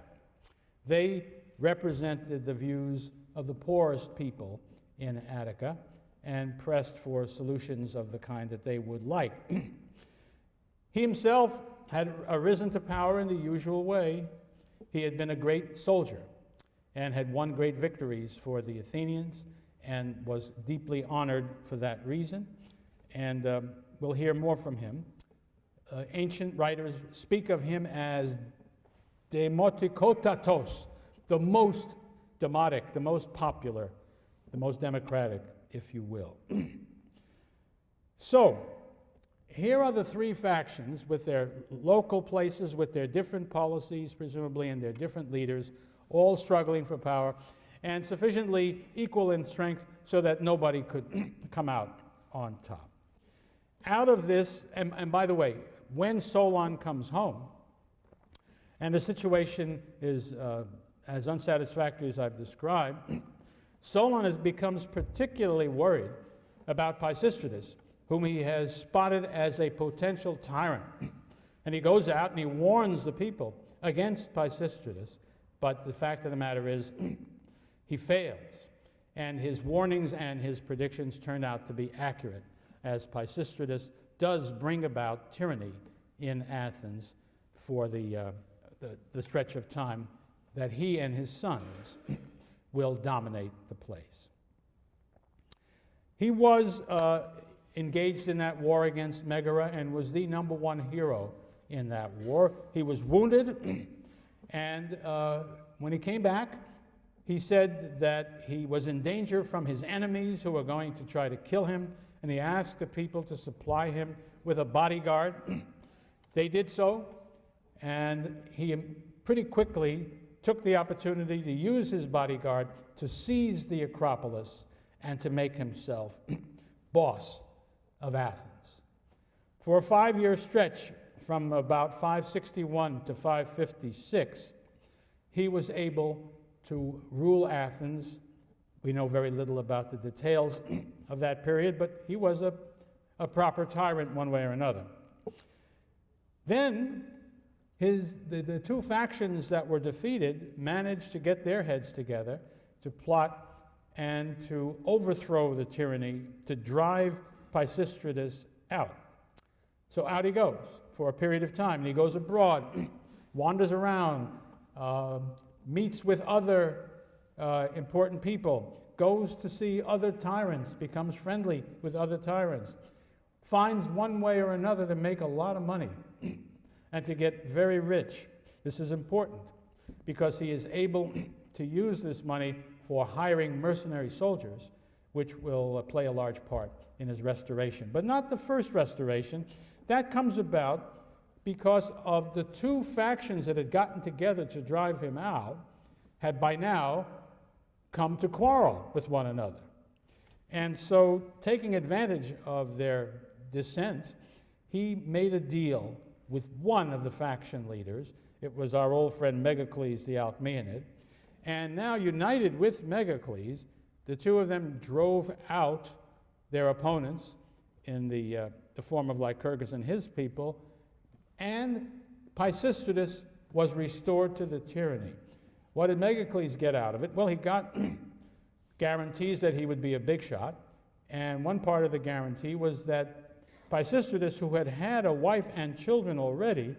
They represented the views of the poorest people in Attica and pressed for solutions of the kind that they would like. He himself had arisen to power in the usual way. He had been a great soldier and had won great victories for the Athenians and was deeply honored for that reason. And we'll hear more from him. Ancient writers speak of him as demotikotatos, the most demotic, the most popular, the most democratic, if you will. So, here are the three factions with their local places, with their different policies, presumably, and their different leaders, all struggling for power, and sufficiently equal in strength so that nobody could come out on top. Out of this, and by the way, when Sólon comes home, And the situation is as unsatisfactory as I've described. Solon becomes particularly worried about Pisistratus, whom he has spotted as a potential tyrant. And he goes out and he warns the people against Pisistratus, but the fact of the matter is he fails. And his warnings and his predictions turned out to be accurate, as Pisistratus does bring about tyranny in Athens for the stretch of time that he and his sons will dominate the place. He was engaged in that war against Megara and was the #1 hero in that war. He was wounded, and when he came back, he said that he was in danger from his enemies who were going to try to kill him, and he asked the people to supply him with a bodyguard. They did so, and he pretty quickly took the opportunity to use his bodyguard to seize the Acropolis and to make himself boss of Athens. For a 5-year stretch, from about 561 to 556, he was able to rule Athens. We know very little about the details of that period, but he was a proper tyrant one way or another. Then the two factions that were defeated managed to get their heads together to plot and to overthrow the tyranny, to drive Pisistratus out. So out he goes for a period of time, and he goes abroad, wanders around, meets with other important people, goes to see other tyrants, becomes friendly with other tyrants, finds one way or another to make a lot of money and to get very rich. This is important because he is able to use this money for hiring mercenary soldiers, which will play a large part in his restoration. But not the first restoration. That comes about because of the two factions that had gotten together to drive him out had by now come to quarrel with one another. And so, taking advantage of their dissent, he made a deal with one of the faction leaders. It was our old friend Megacles the Alcmaeonid. And now, united with Megacles, the two of them drove out their opponents in the form of Lycurgus and his people, and Pisistratus was restored to the tyranny. What did Megacles get out of it? Well, he got guarantees that he would be a big shot, and one part of the guarantee was that Pisistratus, who had had a wife and children already,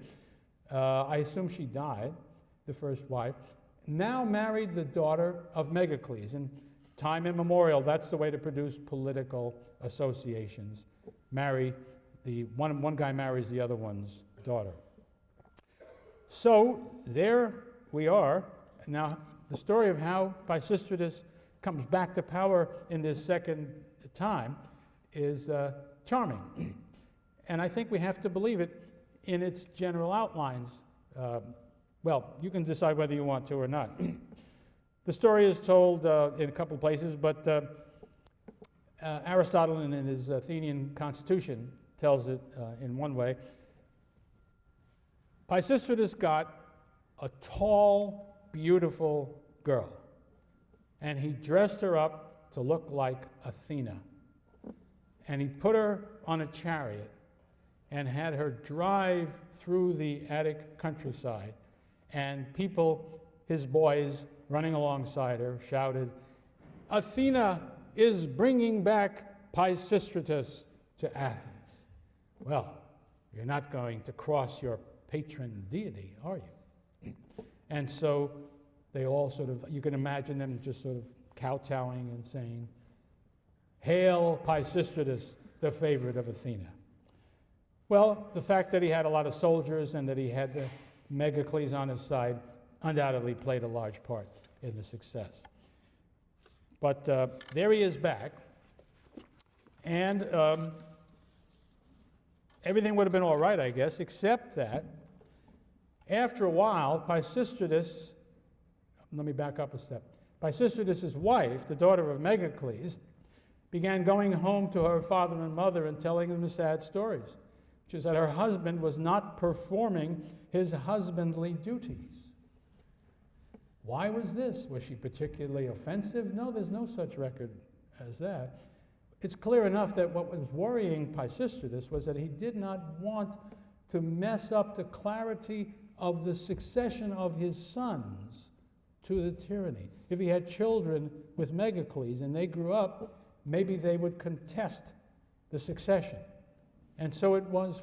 I assume she died, the first wife, now married the daughter of Megacles. And time immemorial, that's the way to produce political associations. Marry one guy marries the other one's daughter. So there we are. Now, the story of how Pisistratus comes back to power in this second time is charming. And I think we have to believe it in its general outlines. Well, you can decide whether you want to or not. The story is told in a couple places, but Aristotle in his Athenian Constitution tells it in one way. Pisistratus got a tall, beautiful girl, and he dressed her up to look like Athena. And he put her on a chariot and had her drive through the Attic countryside. And people, his boys, running alongside her, shouted, "Athena is bringing back Pisistratus to Athens." Well, you're not going to cross your patron deity, are you? And so they all sort of, you can imagine them just sort of kowtowing and saying, "Hail Pisistratus, the favorite of Athena." Well, the fact that he had a lot of soldiers and that he had the Megacles on his side undoubtedly played a large part in the success. But there he is back, and everything would have been all right, I guess, except that after a while, Pisistratus, let me back up a step. Pisistratus' wife, the daughter of Megacles, began going home to her father and mother and telling them the sad stories. which is that her husband was not performing his husbandly duties. Why was this? Was she particularly offensive? No, there's no such record as that. It's clear enough that what was worrying Psístratus was that he did not want to mess up the clarity of the succession of his sons to the tyranny. If he had children with Megacles and they grew up, maybe they would contest the succession. And so it was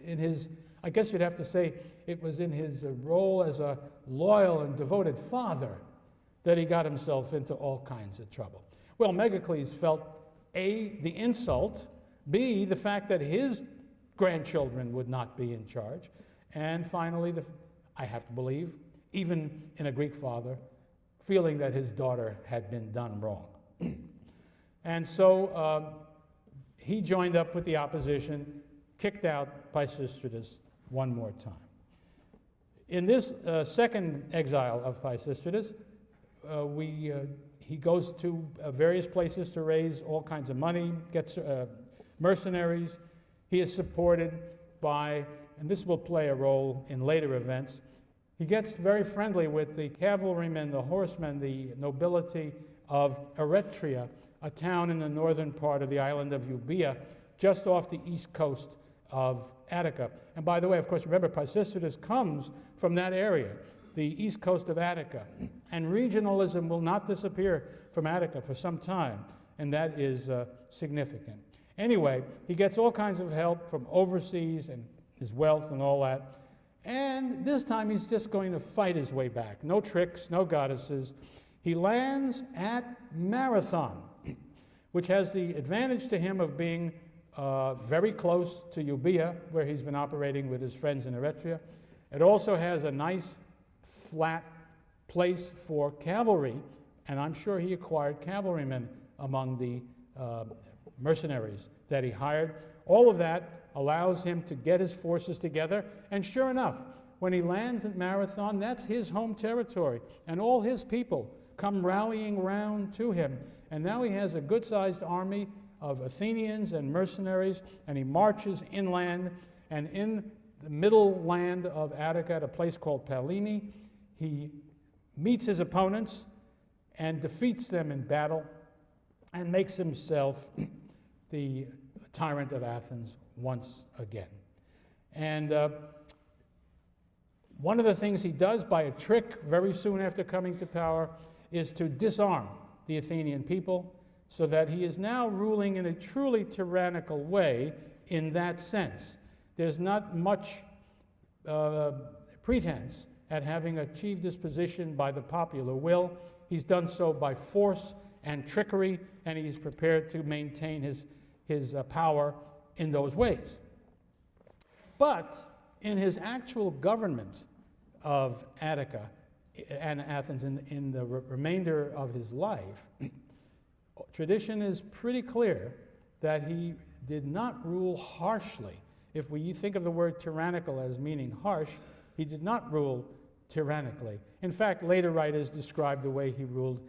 in his, I guess you'd have to say, it was in his role as a loyal and devoted father that he got himself into all kinds of trouble. Well, Megacles felt A, the insult, B, the fact that his grandchildren would not be in charge, and finally, I have to believe, even in a Greek father, feeling that his daughter had been done wrong. And so he joined up with the opposition, kicked out Psístratus one more time. In this second exile of Psístratus, he goes to various places to raise all kinds of money, gets mercenaries. He is supported by, and this will play a role in later events, he gets very friendly with the cavalrymen, the horsemen, the nobility of Eretria, a town in the northern part of the island of Euboea, just off the east coast of Attica. And by the way, of course, remember, Psístratus comes from that area, the east coast of Attica. And regionalism will not disappear from Attica for some time, and that is significant. Anyway, he gets all kinds of help from overseas and his wealth and all that. And this time he's just going to fight his way back. No tricks, no goddesses. He lands at Marathon, which has the advantage to him of being very close to Euboea, where he's been operating with his friends in Eretria. It also has a nice, flat place for cavalry, and I'm sure he acquired cavalrymen among the mercenaries that he hired. All of that allows him to get his forces together, and sure enough, when he lands at Marathon, that's his home territory, and all his people come rallying round to him. And now he has a good-sized army of Athenians and mercenaries, and he marches inland, and in the middle land of Attica, at a place called Pallene, he meets his opponents and defeats them in battle and makes himself the tyrant of Athens once again. And one of the things he does by a trick very soon after coming to power is to disarm the Athenian people, so that he is now ruling in a truly tyrannical way in that sense. There's not much pretense at having achieved this position by the popular will. He's done so by force and trickery, and he's prepared to maintain his power in those ways. But in his actual government of Attica and Athens in the remainder of his life, tradition is pretty clear that he did not rule harshly. If we think of the word tyrannical as meaning harsh, he did not rule tyrannically. In fact, later writers describe the way he ruled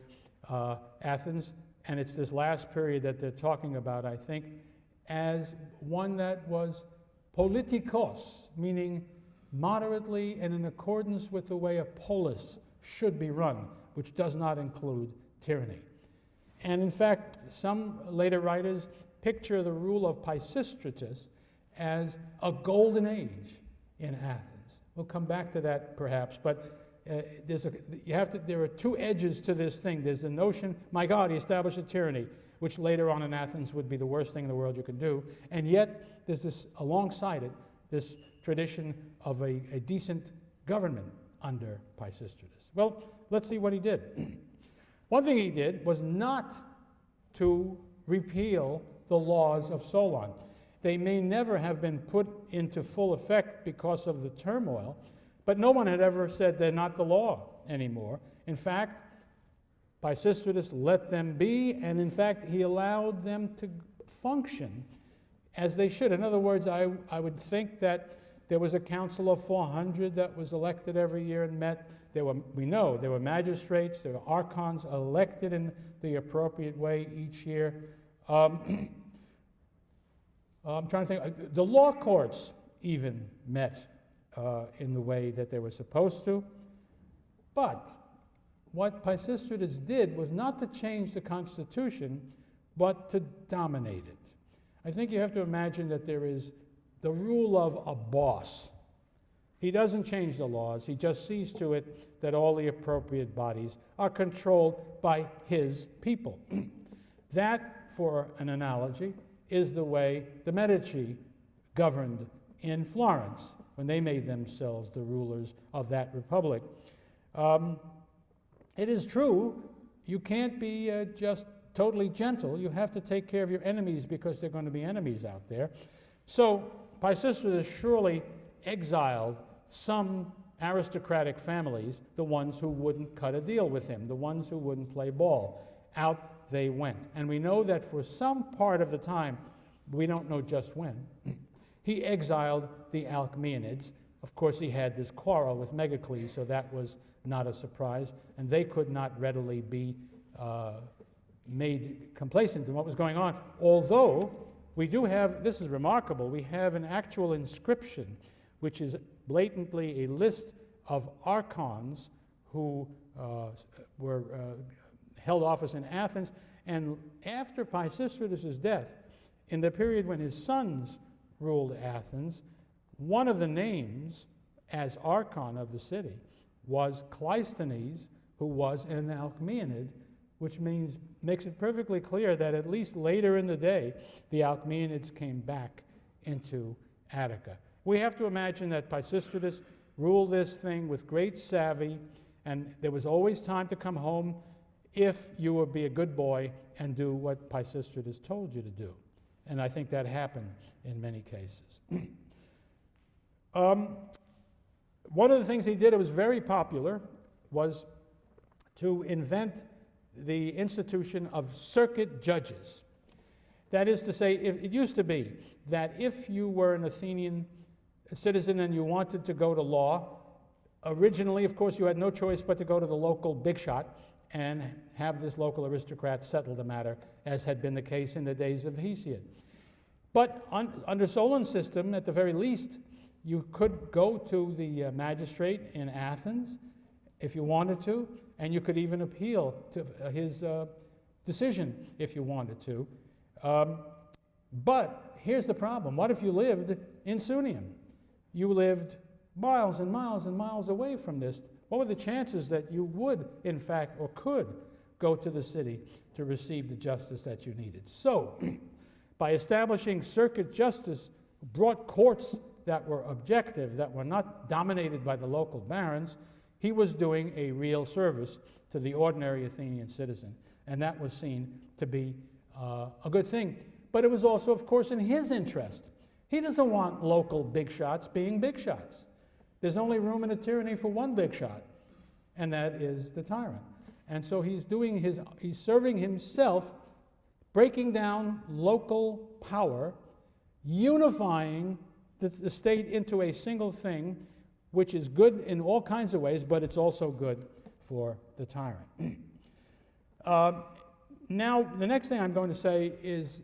Athens, and it's this last period that they're talking about, I think, as one that was politikos, meaning moderately and in accordance with the way a polis should be run, which does not include tyranny. And in fact, some later writers picture the rule of Psístratus as a golden age in Athens. We'll come back to that perhaps, but there are two edges to this thing. There's the notion, my God, he established a tyranny, which later on in Athens would be the worst thing in the world you could do. And yet, there's this, alongside it, this tradition of a decent government under Psístratus. Well, let's see what he did. One thing he did was not to repeal the laws of Sólon. They may never have been put into full effect because of the turmoil, but no one had ever said they're not the law anymore. In fact, Psístratus let them be, and in fact, he allowed them to function as they should. In other words, I would think that there was a council of 400 that was elected every year and met. We know there were magistrates, there were archons elected in the appropriate way each year. I'm trying to think. The law courts even met in the way that they were supposed to. But what Psístratus did was not to change the Constitution, but to dominate it. I think you have to imagine that there is the rule of a boss. He doesn't change the laws. He just sees to it that all the appropriate bodies are controlled by his people. That, for an analogy, is the way the Medici governed in Florence when they made themselves the rulers of that republic. It is true, you can't be just totally gentle. You have to take care of your enemies because there are going to be enemies out there. So Psístratus surely exiled some aristocratic families, the ones who wouldn't cut a deal with him, the ones who wouldn't play ball. Out they went. And we know that for some part of the time, we don't know just when, he exiled the Alcmaeonids. Of course, he had this quarrel with Megacles, so that was not a surprise, and they could not readily be made complacent in what was going on. Although, we do have, this is remarkable, we have an actual inscription, which is blatantly a list of archons who held office in Athens, and after Psístratus' death, in the period when his sons ruled Athens, one of the names as archon of the city was Cleisthenes, who was an Alcmaeonid, which makes it perfectly clear that at least later in the day, the Alcmaeonids came back into Attica. We have to imagine that Psístratus ruled this thing with great savvy, and there was always time to come home if you would be a good boy and do what Psístratus told you to do. And I think that happened in many cases. One of the things he did that was very popular was to invent the institution of circuit judges. That is to say, it used to be that if you were an Athenian citizen and you wanted to go to law, originally, of course, you had no choice but to go to the local big shot and have this local aristocrat settle the matter, as had been the case in the days of Hesiod. But under Solon's system, at the very least, you could go to the magistrate in Athens if you wanted to, and you could even appeal to his decision if you wanted to. But here's the problem. What if you lived in Sunium? You lived miles and miles and miles away from this. What were the chances that you would, in fact, or could go to the city to receive the justice that you needed? So, by establishing circuit justice, brought courts that were objective, that were not dominated by the local barons, he was doing a real service to the ordinary Athenian citizen, and that was seen to be a good thing. But it was also, of course, in his interest. He doesn't want local big shots being big shots. There's only room in a tyranny for one big shot, and that is the tyrant. And so he's serving himself, breaking down local power, unifying the state into a single thing, which is good in all kinds of ways, but it's also good for the tyrant. Now, the next thing I'm going to say is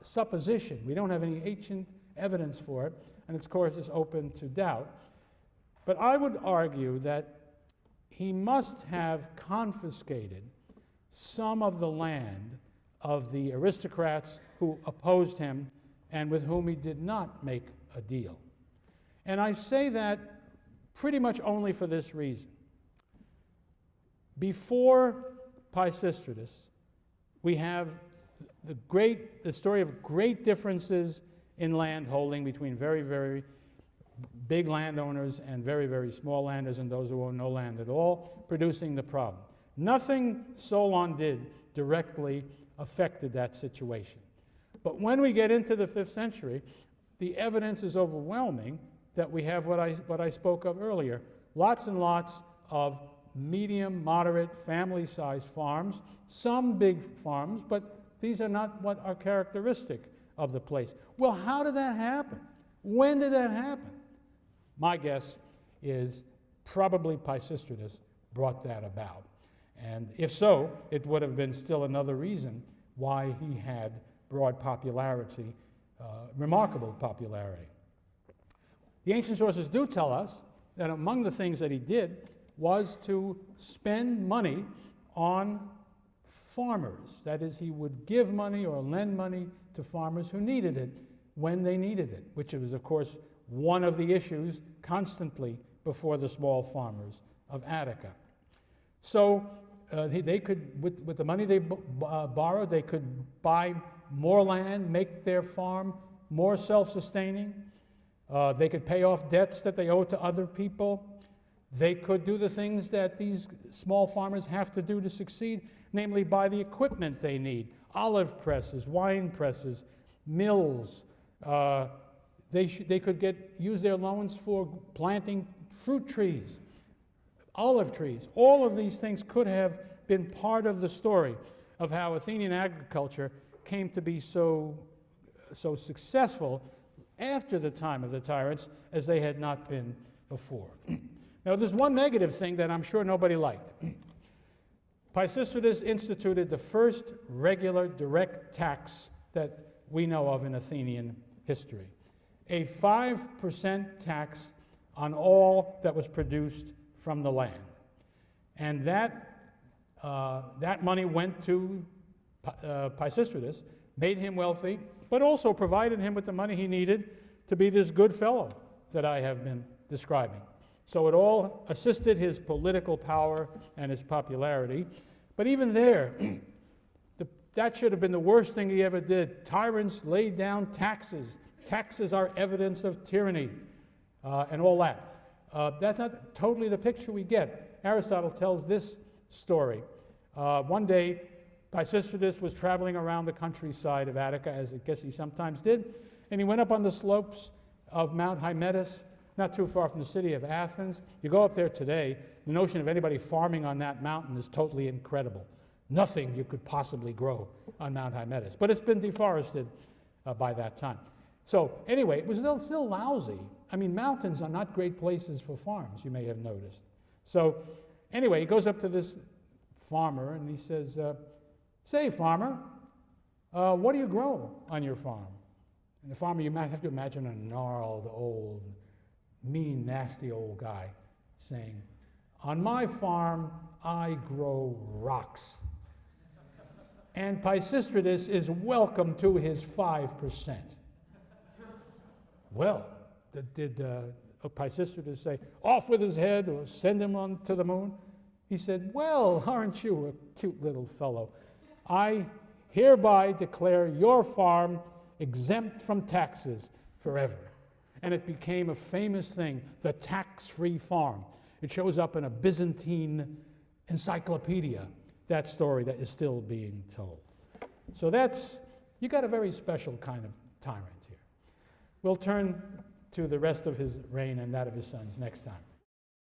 supposition. We don't have any ancient evidence for it, and of course it's open to doubt. But I would argue that he must have confiscated some of the land of the aristocrats who opposed him and with whom he did not make a deal. And I say that pretty much only for this reason. Before Psístratus, we have the story of great differences in land holding between very, very big landowners and very, very small landowners and those who own no land at all, producing the problem. Nothing Solon did directly affected that situation. But when we get into the 5th century, the evidence is overwhelming that we have what I spoke of earlier, lots and lots of medium, moderate, family-sized farms, some big farms, but these are not what are characteristic of the place. Well, how did that happen? When did that happen? My guess is probably Psístratus brought that about. And if so, it would have been still another reason why he had broad popularity remarkable popularity. The ancient sources do tell us that among the things that he did was to spend money on farmers. That is, he would give money or lend money to farmers who needed it when they needed it, which was, of course, one of the issues constantly before the small farmers of Attica. So they could, with the money they borrowed, they could buy more land, make their farm more self-sustaining. They could pay off debts that they owed to other people. They could do the things that these small farmers have to do to succeed, namely buy the equipment they need: olive presses, wine presses, mills. They could use their loans for planting fruit trees, olive trees. All of these things could have been part of the story of how Athenian agriculture came to be so successful after the time of the tyrants as they had not been before. Now, there's one negative thing that I'm sure nobody liked. Psístrato instituted the first regular direct tax that we know of in Athenian history, a 5% tax on all that was produced from the land. And that money went to Psístrato, made him wealthy, but also provided him with the money he needed to be this good fellow that I have been describing. So it all assisted his political power and his popularity. But even there, that should have been the worst thing he ever did. Tyrants laid down taxes. Taxes are evidence of tyranny, and all that. That's not totally the picture we get. Aristotle tells this story. One day, Psístrato was traveling around the countryside of Attica, as I guess he sometimes did, and he went up on the slopes of Mount Hymettus, not too far from the city of Athens. You go up there today, the notion of anybody farming on that mountain is totally incredible. Nothing you could possibly grow on Mount Hymettus, but it's been deforested by that time. So anyway, it was still lousy. I mean, mountains are not great places for farms, you may have noticed. So anyway, he goes up to this farmer and he says, say, farmer, what do you grow on your farm? And the farmer, you might have to imagine a gnarled, old, mean, nasty old guy saying, on my farm, I grow rocks. And Psístrato is welcome to his 5%. Well, did Psístrato say, off with his head or send him on to the moon? He said, well, aren't you a cute little fellow? I hereby declare your farm exempt from taxes forever. And it became a famous thing, the tax-free farm. It shows up in a Byzantine encyclopedia, that story that is still being told. So you got a very special kind of tyrant here. We'll turn to the rest of his reign and that of his sons next time.